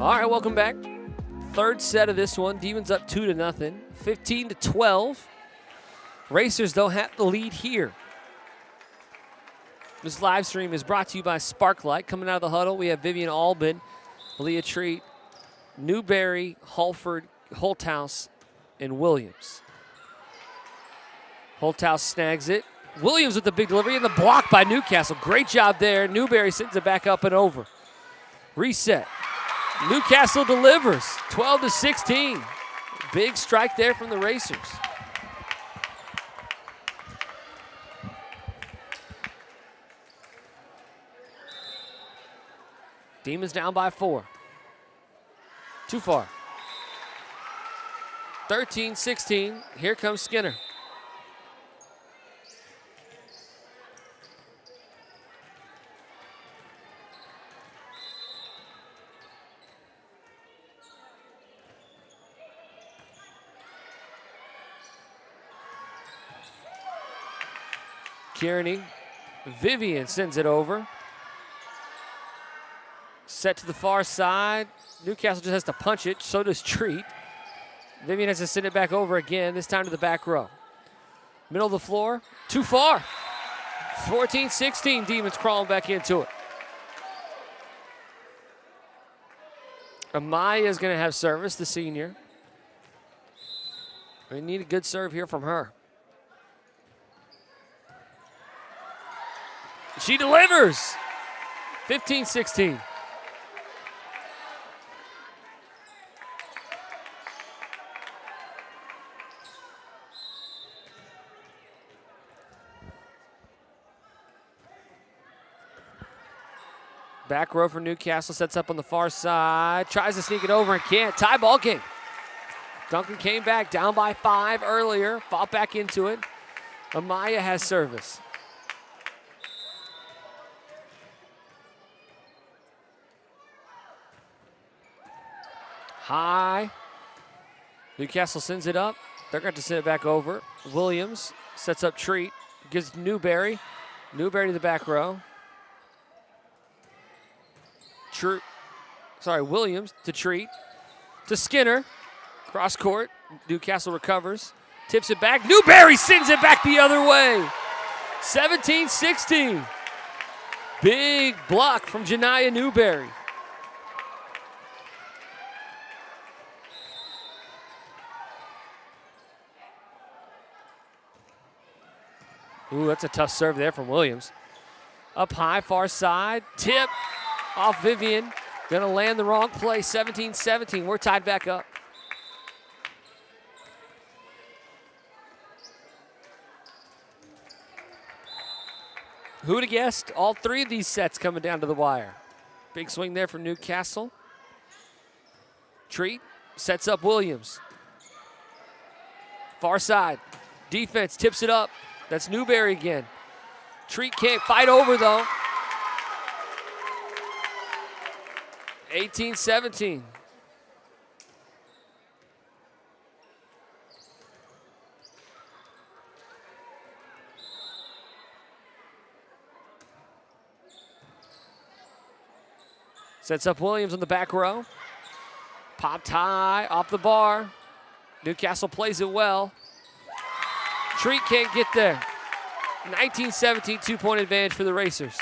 All right, welcome back. Third set of this one. Demons up 2-0, 15-12. Racers, though, have the lead here. This live stream is brought to you by Sparklight. Coming out of the huddle, we have Vivian Albin, Leah Treat, Newberry, Halford, Holthouse, and Williams. Holthouse snags it. Williams with the big delivery and the block by Newcastle. Great job there. Newberry sends it back up and over. Reset. Newcastle delivers, 12-16. Big strike there from the Racers. Demons down by 4. Too far. 13-16. Here comes Skinner. Kearney. Vivian sends it over. Set to the far side. Newcastle just has to punch it. So does Treat. Vivian has to send it back over again, this time to the back row. Middle of the floor. Too far. 14-16. Demons crawling back into it. Amaya is going to have service, the senior. We need a good serve here from her. She delivers. 15-16. Back row for Newcastle, sets up on the far side, tries to sneak it over and can't. Tie ball game. Duncan came back down by 5 earlier, fought back into it. Amaya has service. high. Newcastle sends it up. They're going to send it back over. Williams sets up Treat. Gives Newberry. Newberry to the back row. Williams to Treat. To Skinner. Cross court. Newcastle recovers. Tips it back. Newberry sends it back the other way. 17-16. Big block from Janiyah Newberry. Ooh, that's a tough serve there from Williams. Up high, far side. Tip off Vivian. Gonna land the wrong place. 17-17. We're tied back up. Who'd have guessed? All three of these sets coming down to the wire. Big swing there from Newcastle. Treat sets up Williams. Far side. Defense tips it up. That's Newberry again. Treat can't fight over though. 18-17. Sets up Williams on the back row. Popped high off the bar. Newcastle plays it well. Treat can't get there. 19-17, 2-point advantage for the Racers.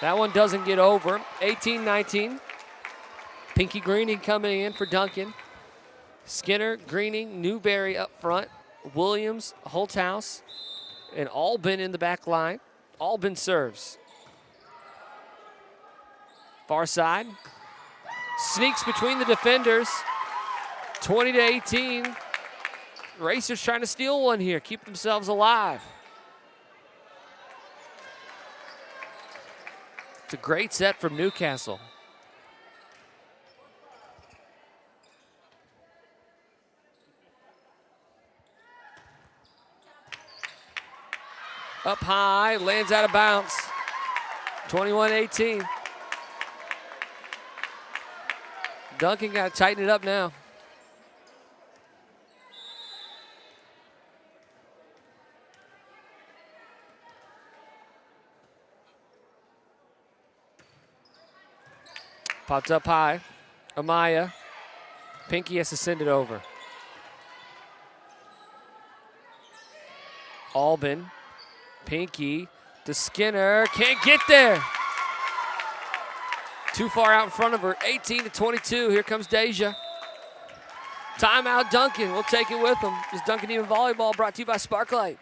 That one doesn't get over. 18-19. Pinky Greening coming in for Duncan. Skinner, Greening, Newberry up front. Williams, Holthouse, and Albin in the back line. Albin serves. Far side. Sneaks between the defenders. 20-18. Racers trying to steal one here. Keep themselves alive. It's a great set from Newcastle. Up high, lands out of bounds. 21-18. Duncan got to tighten it up now. Pops up high. Amaya. Pinky has to send it over. Albin. Pinky to Skinner. Can't get there. Too far out in front of her. 18-22. Here comes Deja. Timeout Duncan. We'll take it with him. This is Duncan Even Volleyball brought to you by Sparklight.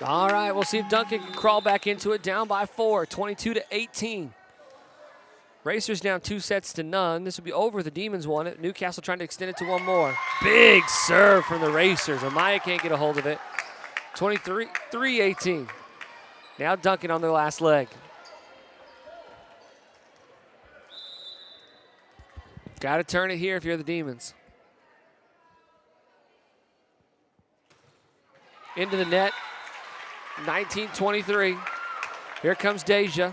All right, we'll see if Duncan can crawl back into it. Down by 4, 22-18. Racers down 2-0. This will be over. The Demons won it. Newcastle trying to extend it to one more. Big serve from the Racers. Amaya can't get a hold of it. 23-18. Now Duncan on their last leg. Got to turn it here if you're the Demons. Into the net. 19-23. Here comes Deja.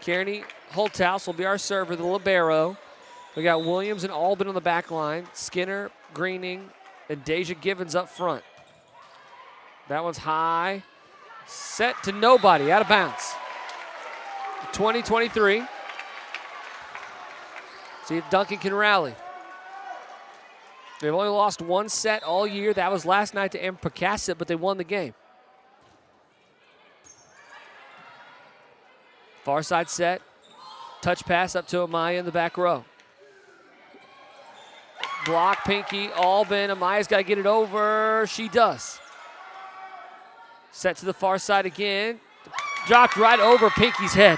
Kearney Holthouse will be our server, the libero. We got Williams and Albin on the back line. Skinner, Greening, and Deja Givens up front. That one's high. Set to nobody, out of bounds. 20-23. See if Duncan can rally. They've only lost one set all year. That was last night to Percasset, but they won the game. Far side set. Touch pass up to Amaya in the back row. Block, Pinky, Albin. Amaya's got to get it over. She does. Set to the far side again. Dropped right over Pinky's head.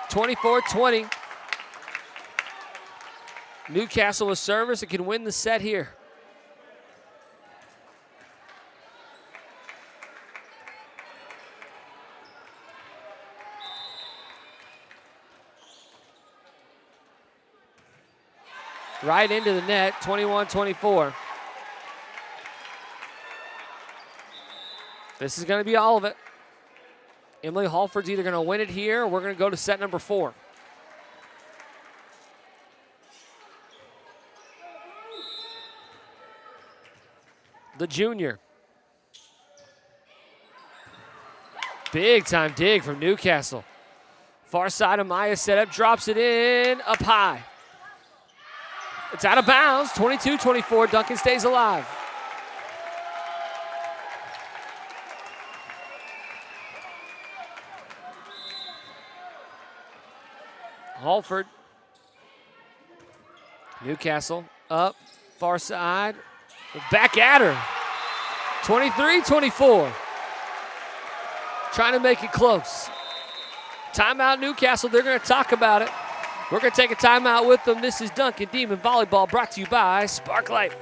24-20. Newcastle with service and can win the set here. Right into the net, 21-24. This is going to be all of it. Emily Halford's either going to win it here or we're going to go to set number 4. The junior. Big time dig from Newcastle. Far side of Maya set up, drops it in, up high. It's out of bounds, 22-24. Duncan stays alive. Halford. Newcastle up, far side. Back at her. 23-24. Trying to make it close. Timeout Newcastle. They're going to talk about it. We're going to take a timeout with them. This is Duncan Demon Volleyball brought to you by Sparklight.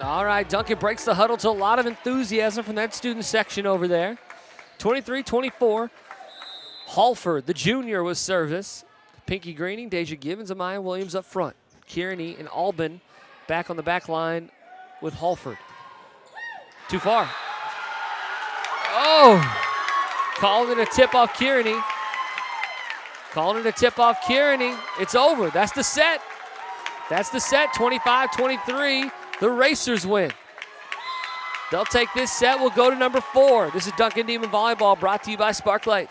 All right, Duncan breaks the huddle to a lot of enthusiasm from that student section over there. 23-24. Halford, the junior, with service. Pinky Greening, Deja Givens, Amaya Williams up front. Kearney and Albin back on the back line with Halford. Too far. Oh! Calling it a tip off Kearney. Calling it a tip off Kearney. It's over. That's the set. That's the set, 25-23. The Racers win. They'll take this set. We'll go to number 4. This is Duncan Demon Volleyball brought to you by Sparklight.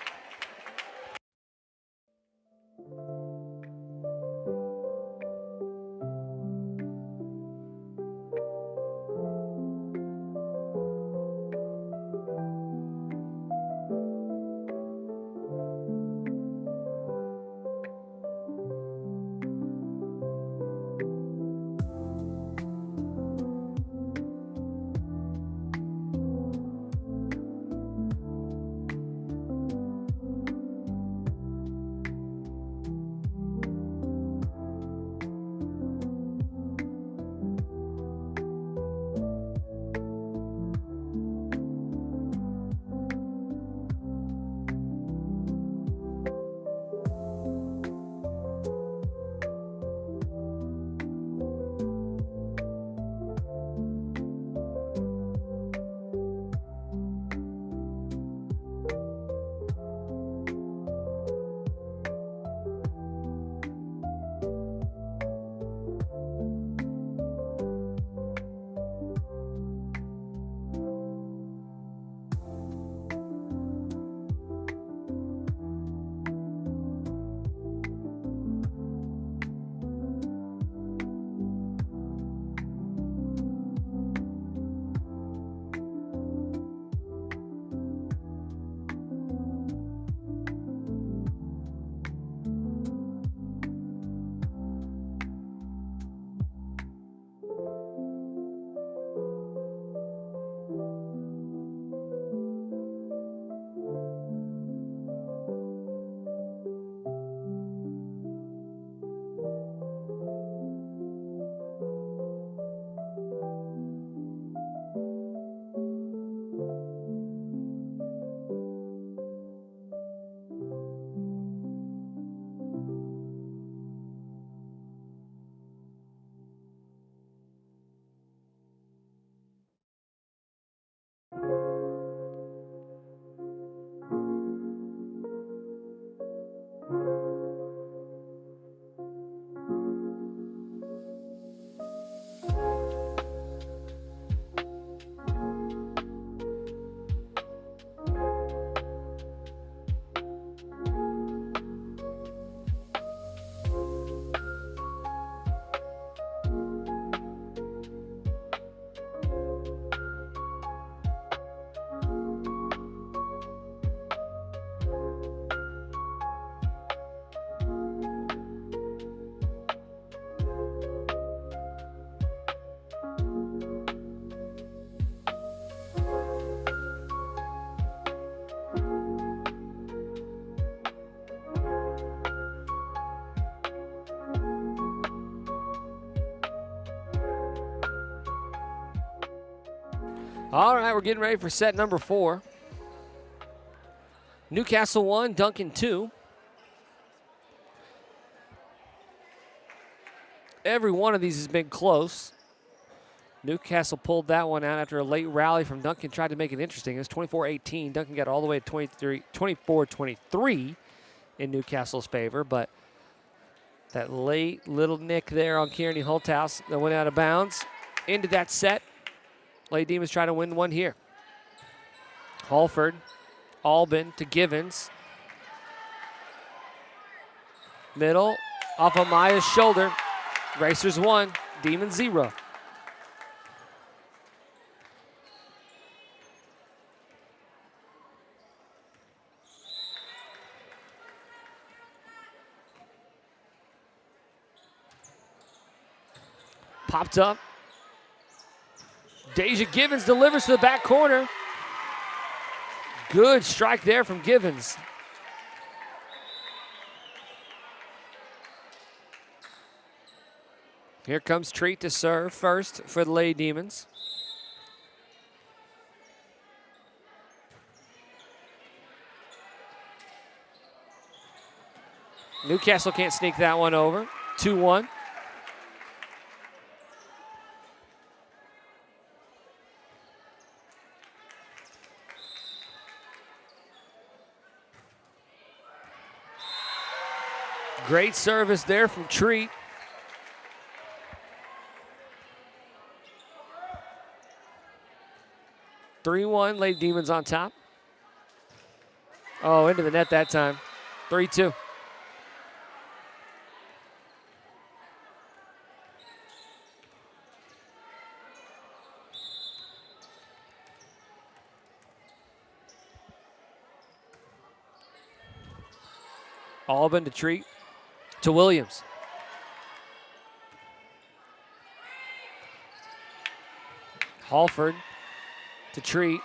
All right, we're getting ready for set number 4. Newcastle 1, Duncan 2. Every one of these has been close. Newcastle pulled that one out after a late rally from Duncan, tried to make it interesting. It was 24-18. Duncan got all the way to 24-23 in Newcastle's favor, but that late little nick there on Kearney Holthouse that went out of bounds. Into that set, Lady Demons trying to win one here. Halford, Albin to Givens. Middle, off of Maya's shoulder. Racers 1, Demons 0. Popped up. Deja Givens delivers to the back corner. Good strike there from Givens. Here comes Treat to serve first for the Lady Demons. Newcastle can't sneak that one over. 2-1. Great service there from Treat. (3-1), Lady Demons on top. Oh, into the net that time. 3-2. Albin to Treat. To Williams. Halford to Treat.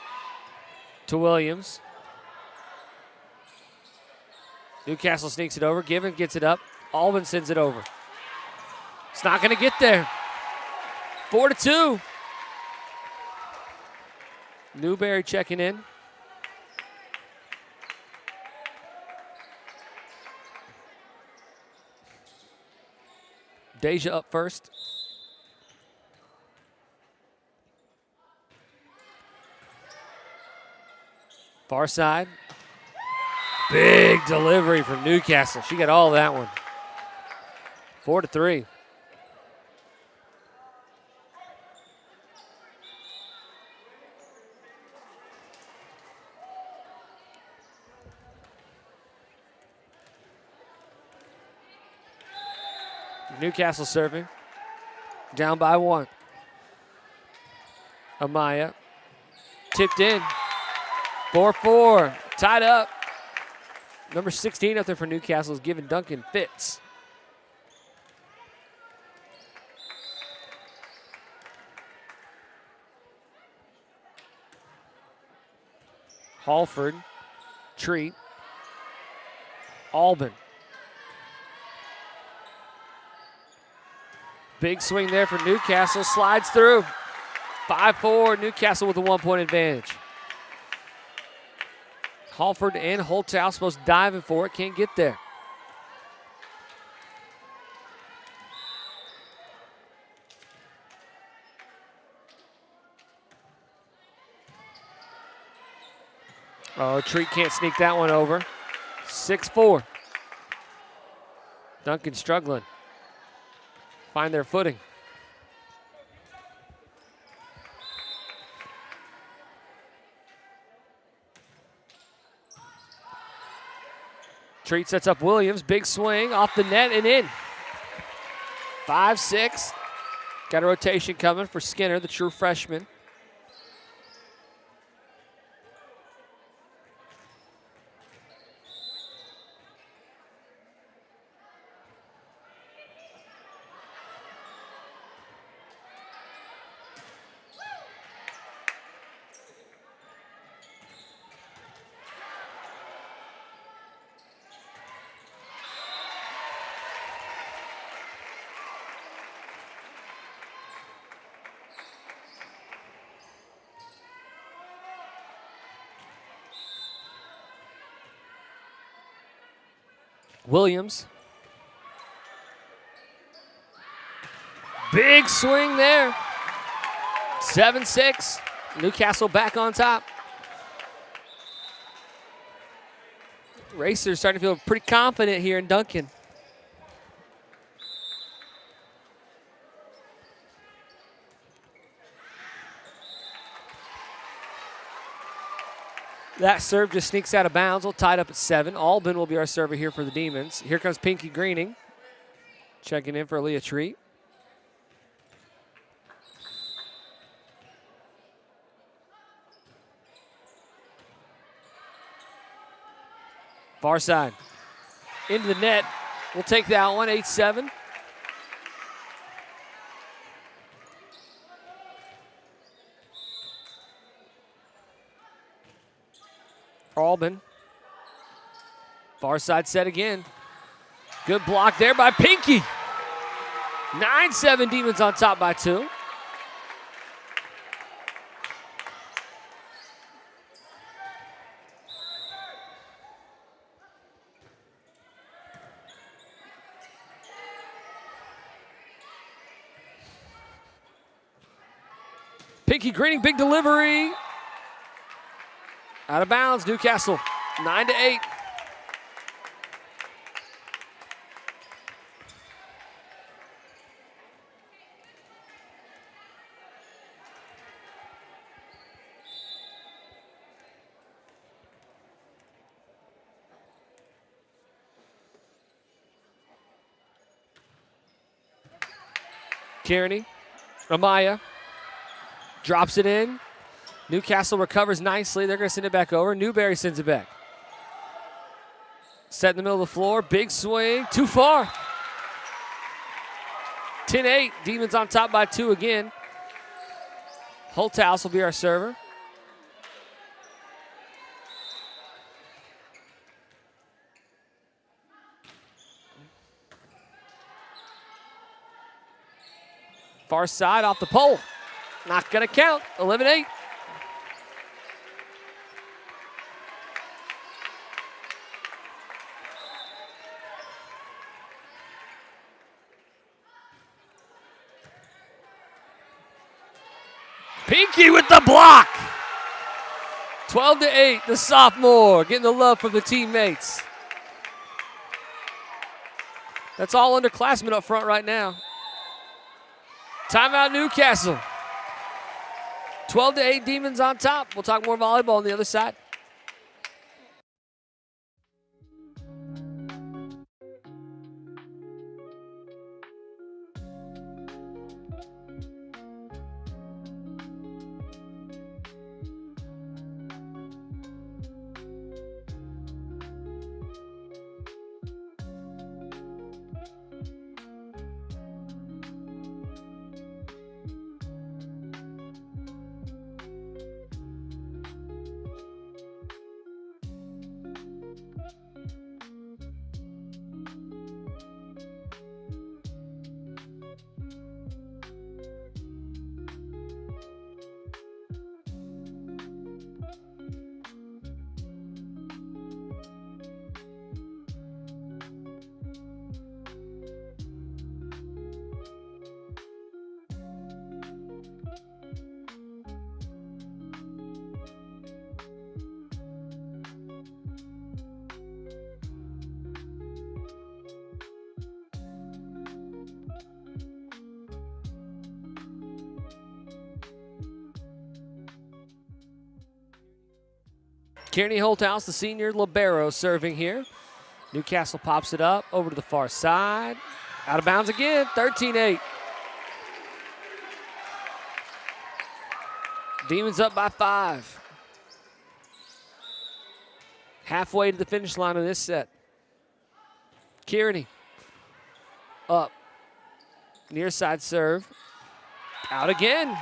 To Williams. Newcastle sneaks it over. Given gets it up. Albin sends it over. It's not going to get there. 4-2. Newberry checking in. Deja up first. Far side. Big delivery from Newcastle. She got all that one. 4-3. Newcastle serving. Down by 1. Amaya. Tipped in. 4-4. Tied up. Number 16 up there for Newcastle is giving Duncan fits. Halford. Treat. Albin. Big swing there for Newcastle. Slides through. 5-4. Newcastle with a 1-point advantage. Halford and Holthouse both diving for it. Can't get there. Oh, Treat can't sneak that one over. 6-4. Duncan struggling. Find their footing. Treat sets up Williams. Big swing off the net and in. 5-6. Got a rotation coming for Skinner, the true freshman. Williams. Big swing there. 7-6. Newcastle back on top. Racers starting to feel pretty confident here in Duncan. That serve just sneaks out of bounds. We'll tie it up at 7. Albin will be our server here for the Demons. Here comes Pinky Greening. Checking in for Leah Treat. Far side. Into the net. We'll take that one, 8-7. Albin. Far side set again. Good block there by Pinky. 9-7 Demons on top by 2. Pinky Greening, big delivery. Out of bounds, Newcastle, 9-8. Kearney, Amaya, drops it in. Newcastle recovers nicely. They're going to send it back over. Newberry sends it back. Set in the middle of the floor. Big swing. Too far. 10-8. Demons on top by 2 again. Holthouse will be our server. Far side off the pole. Not going to count. 11-8. Pinky with the block. 12-8, the sophomore getting the love from the teammates. That's all underclassmen up front right now. Timeout Newcastle. 12-8 Demons on top. We'll talk more volleyball on the other side. Kearney Holthouse, the senior libero, serving here. Newcastle pops it up over to the far side. Out of bounds again, 13-8. Demons up by 5. Halfway to the finish line of this set. Kearney up. Near side serve. Out again.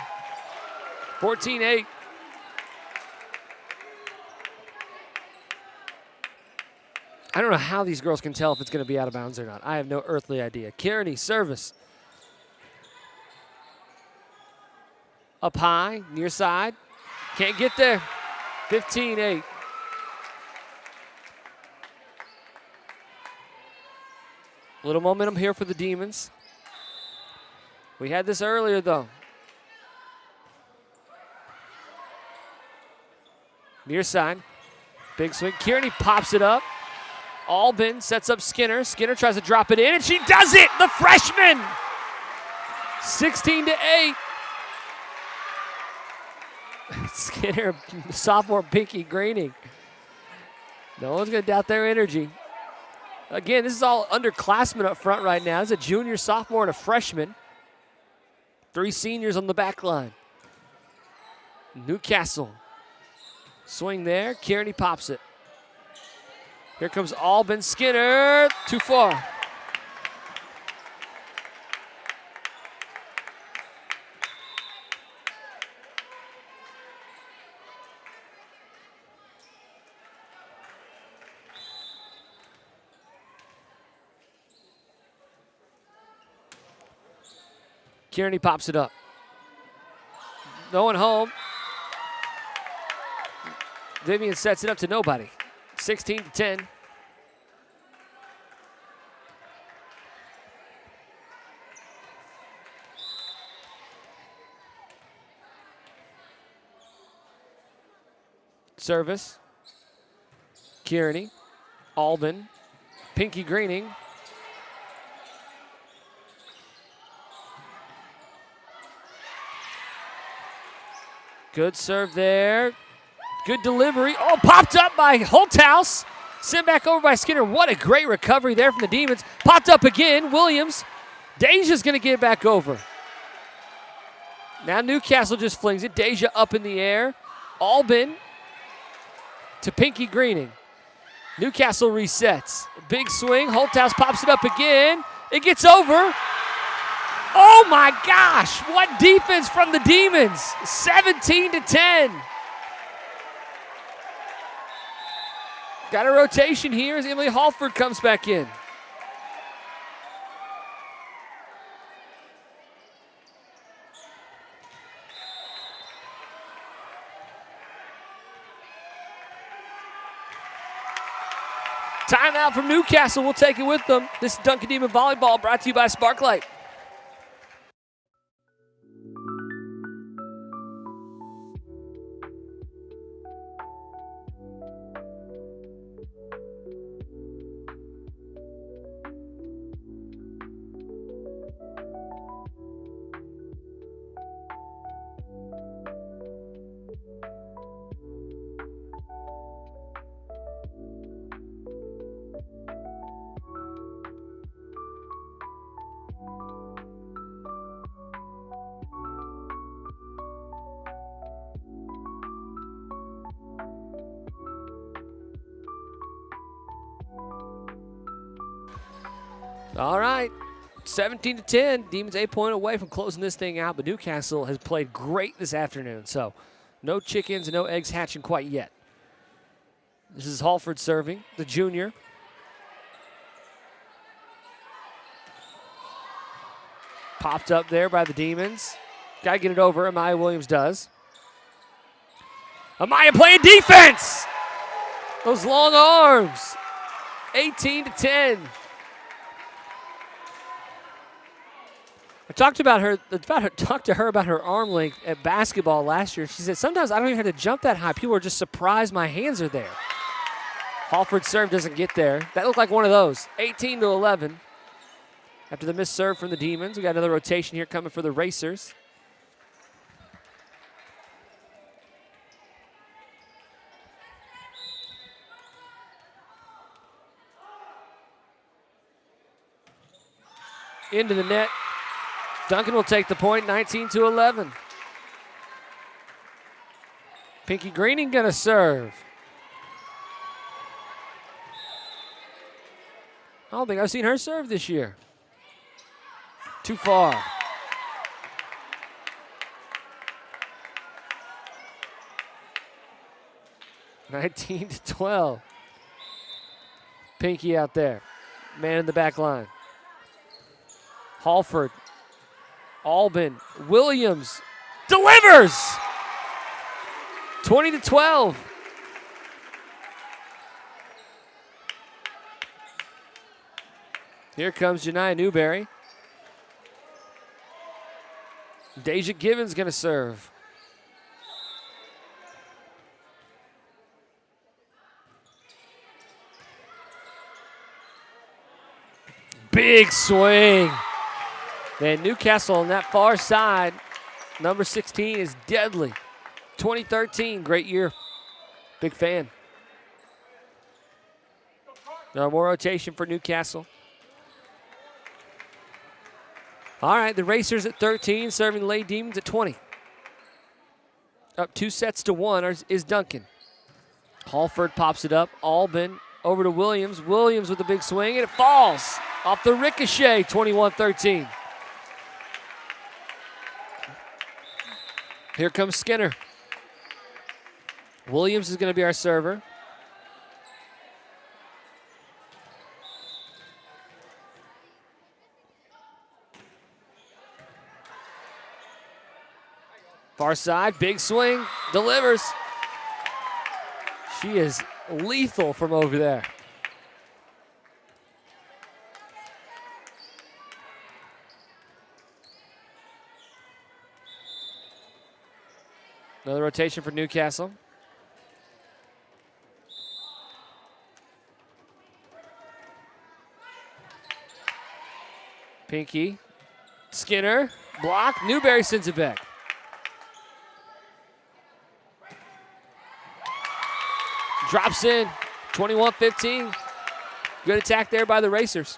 14-8. I don't know how these girls can tell if it's going to be out of bounds or not. I have no earthly idea. Kearney, service. Up high, near side. Can't get there. 15-8. Little momentum here for the Demons. We had this earlier, though. Near side. Big swing. Kearney pops it up. Albin sets up Skinner. Skinner tries to drop it in, and she does it! The freshman! 16-8. Skinner, sophomore Pinky Greening. No one's going to doubt their energy. Again, this is all underclassmen up front right now. It's a junior, sophomore, and a freshman. 3 seniors on the back line. Newcastle. Swing there. Kearney pops it. Here comes Albin. Skinner. Too far. Kearney pops it up. No one home. Vivian sets it up to nobody. 16-10. Service. Kearney. Albin. Pinky Greening. Good serve there. Good delivery. Oh, popped up by Holthouse. Sent back over by Skinner. What a great recovery there from the Demons. Popped up again. Williams. Deja's going to get it back over. Now Newcastle just flings it. Deja up in the air. Albin to Pinky Greening. Newcastle resets. Big swing. Holthouse pops it up again. It gets over. Oh my gosh, what defense from the Demons. 17-10. Got a rotation here as Emily Halford comes back in. Timeout from Newcastle. We'll take it with them. This is Duncan Demon Volleyball brought to you by Sparklight. All right, 17-10. Demons 8-point away from closing this thing out, but Newcastle has played great this afternoon, so no chickens and no eggs hatching quite yet. This is Halford serving, the junior. Popped up there by the Demons. Got to get it over. Amaya Williams does. Amaya playing defense. Those long arms. 18-10. I talked to her about her arm length at basketball last year. She said, sometimes I don't even have to jump that high. People are just surprised my hands are there. Halford's serve doesn't get there. That looked like one of those. 18-11. After the missed serve from the Demons, we got another rotation here coming for the Racers. Into the net. Duncan will take the point, 19-11. Pinky Greening gonna serve. I don't think I've seen her serve this year. Too far. (19-12). Pinky out there. Man in the back line. Halford. Albin. Williams. Delivers! 20-12. Here comes Janiah Newberry. Deja Givens going to serve. Big swing. Man, Newcastle on that far side, number 16 is deadly. 2013, great year. Big fan. No more rotation for Newcastle. All right, the Racers at 13, serving the Lady Demons at 20. Up 2-1 is Duncan. Halford pops it up. Albin over to Williams. Williams with a big swing, and it falls off the ricochet, 21-13. Here comes Skinner. Williams is going to be our server. Far side, big swing, delivers. She is lethal from over there. Another rotation for Newcastle. Pinky, Skinner, block, Newberry sends it back. Drops in, 21-15. Good attack there by the Racers.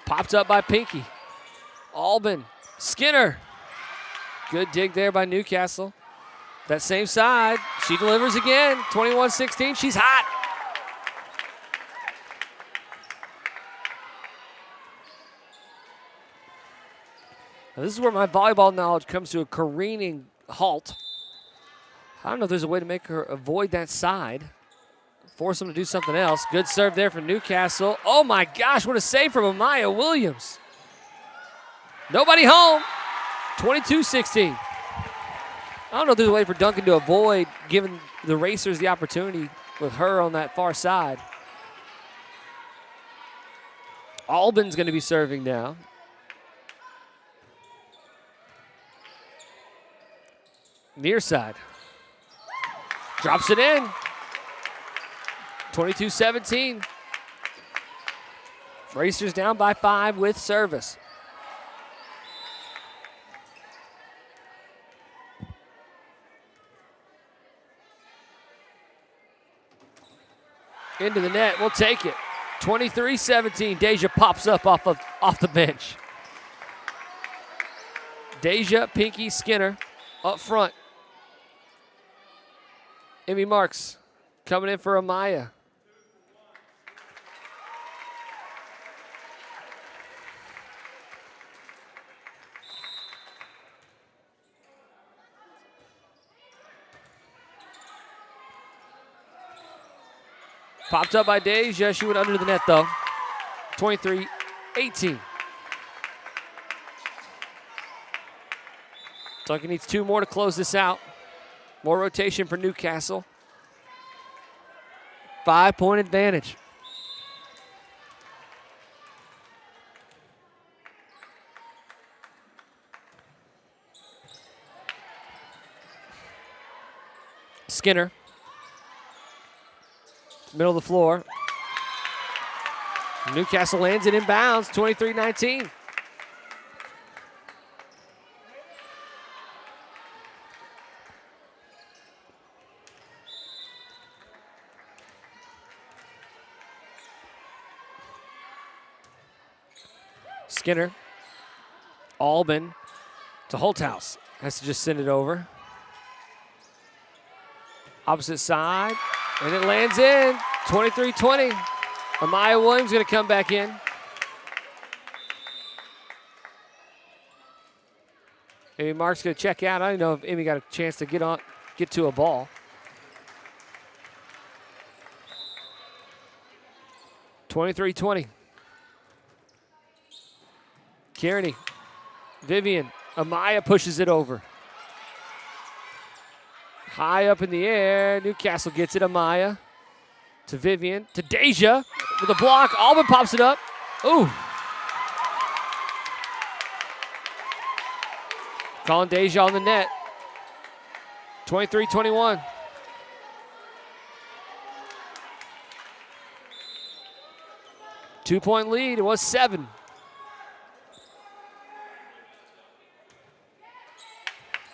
Popped up by Pinky. Albin, Skinner. Good dig there by Newcastle. That same side, she delivers again, 21-16. She's hot. Now, this is where my volleyball knowledge comes to a careening halt. I don't know if there's a way to make her avoid that side. Force them to do something else. Good serve there from Newcastle. Oh my gosh, what a save from Amaya Williams. Nobody home. 22-16. I don't know if there's a way for Duncan to avoid giving the Racers the opportunity with her on that far side. Albin's going to be serving now. Near side. Drops it in. 22-17. Racers down by 5 with service. Into the net, we'll take it. 23-17, Deja pops up off the bench. Deja, Pinky, Skinner up front. Emmy Marks coming in for Amaya. Popped up by Deja. She went under the net, though. 23-18. Duncan needs 2 more to close this out. More rotation for Newcastle. 5-point advantage. Skinner. Middle of the floor. Newcastle lands it in bounds, 23-19. Skinner. Albin to Holthouse. Has to just send it over. Opposite side. And it lands in, 23-20. Amaya Williams going to come back in. Amy Mark's going to check out. I don't know if Amy got a chance to get to a ball. 23-20. Kearney, Vivian Amaya pushes it over. High up in the air. Newcastle gets it. Amaya to Vivian. To Deja with a block. Alban pops it up. Ooh. Calling Deja on the net. 23-21. Two-point lead. It was 7.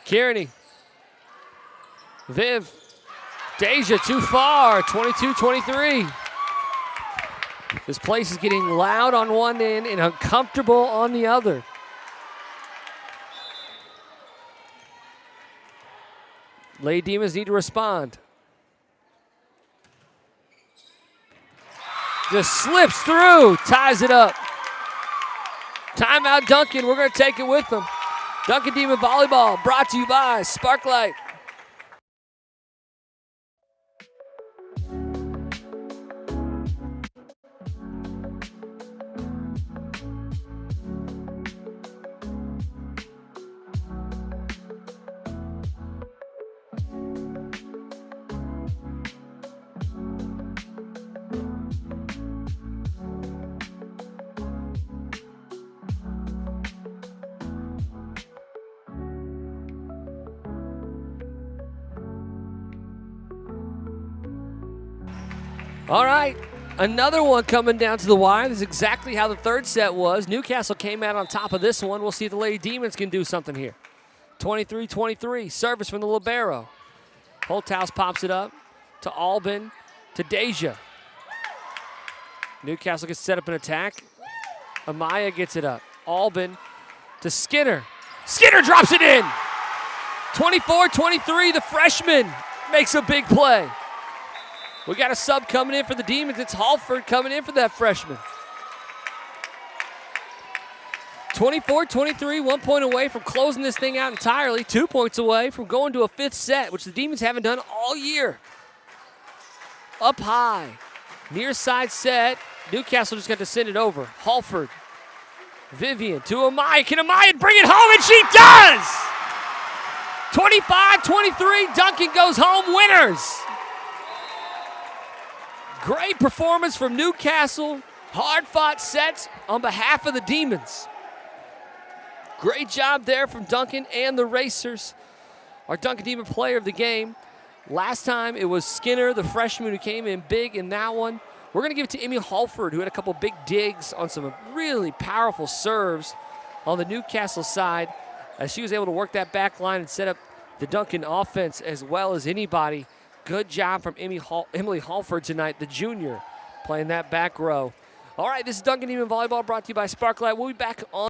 Kearney. Viv. Deja too far. 22-23. This place is getting loud on one end and uncomfortable on the other. Lady Demons need to respond. Just slips through, ties it up. Timeout Duncan, we're going to take it with them. Duncan Demon Volleyball brought to you by Sparklight. All right, another one coming down to the wire. This is exactly how the third set was. Newcastle came out on top of this one. We'll see if the Lady Demons can do something here. 23-23, service from the libero. Holthouse pops it up to Alban, to Deja. Newcastle gets set up an attack. Amaya gets it up. Alban to Skinner. Skinner drops it in. 24-23, the freshman makes a big play. We got a sub coming in for the Demons. It's Halford coming in for that freshman. 24-23, 1 point away from closing this thing out entirely. 2 points away from going to a fifth set, which the Demons haven't done all year. Up high, near side set. Newcastle just got to send it over. Halford, Vivian to Amaya. Can Amaya bring it home? And she does! 25-23, Duncan goes home winners. Great performance from Newcastle. Hard-fought sets on behalf of the Demons. Great job there from Duncan and the Racers. Our Duncan Demon player of the game. Last time it was Skinner, the freshman, who came in big in that one. We're going to give it to Emmy Halford, who had a couple big digs on some really powerful serves on the Newcastle side, as she was able to work that back line and set up the Duncan offense as well as anybody. Good job from Emily Halford tonight, the junior, playing that back row. All right, this is Duncan Demon Volleyball brought to you by Sparklight. We'll be back on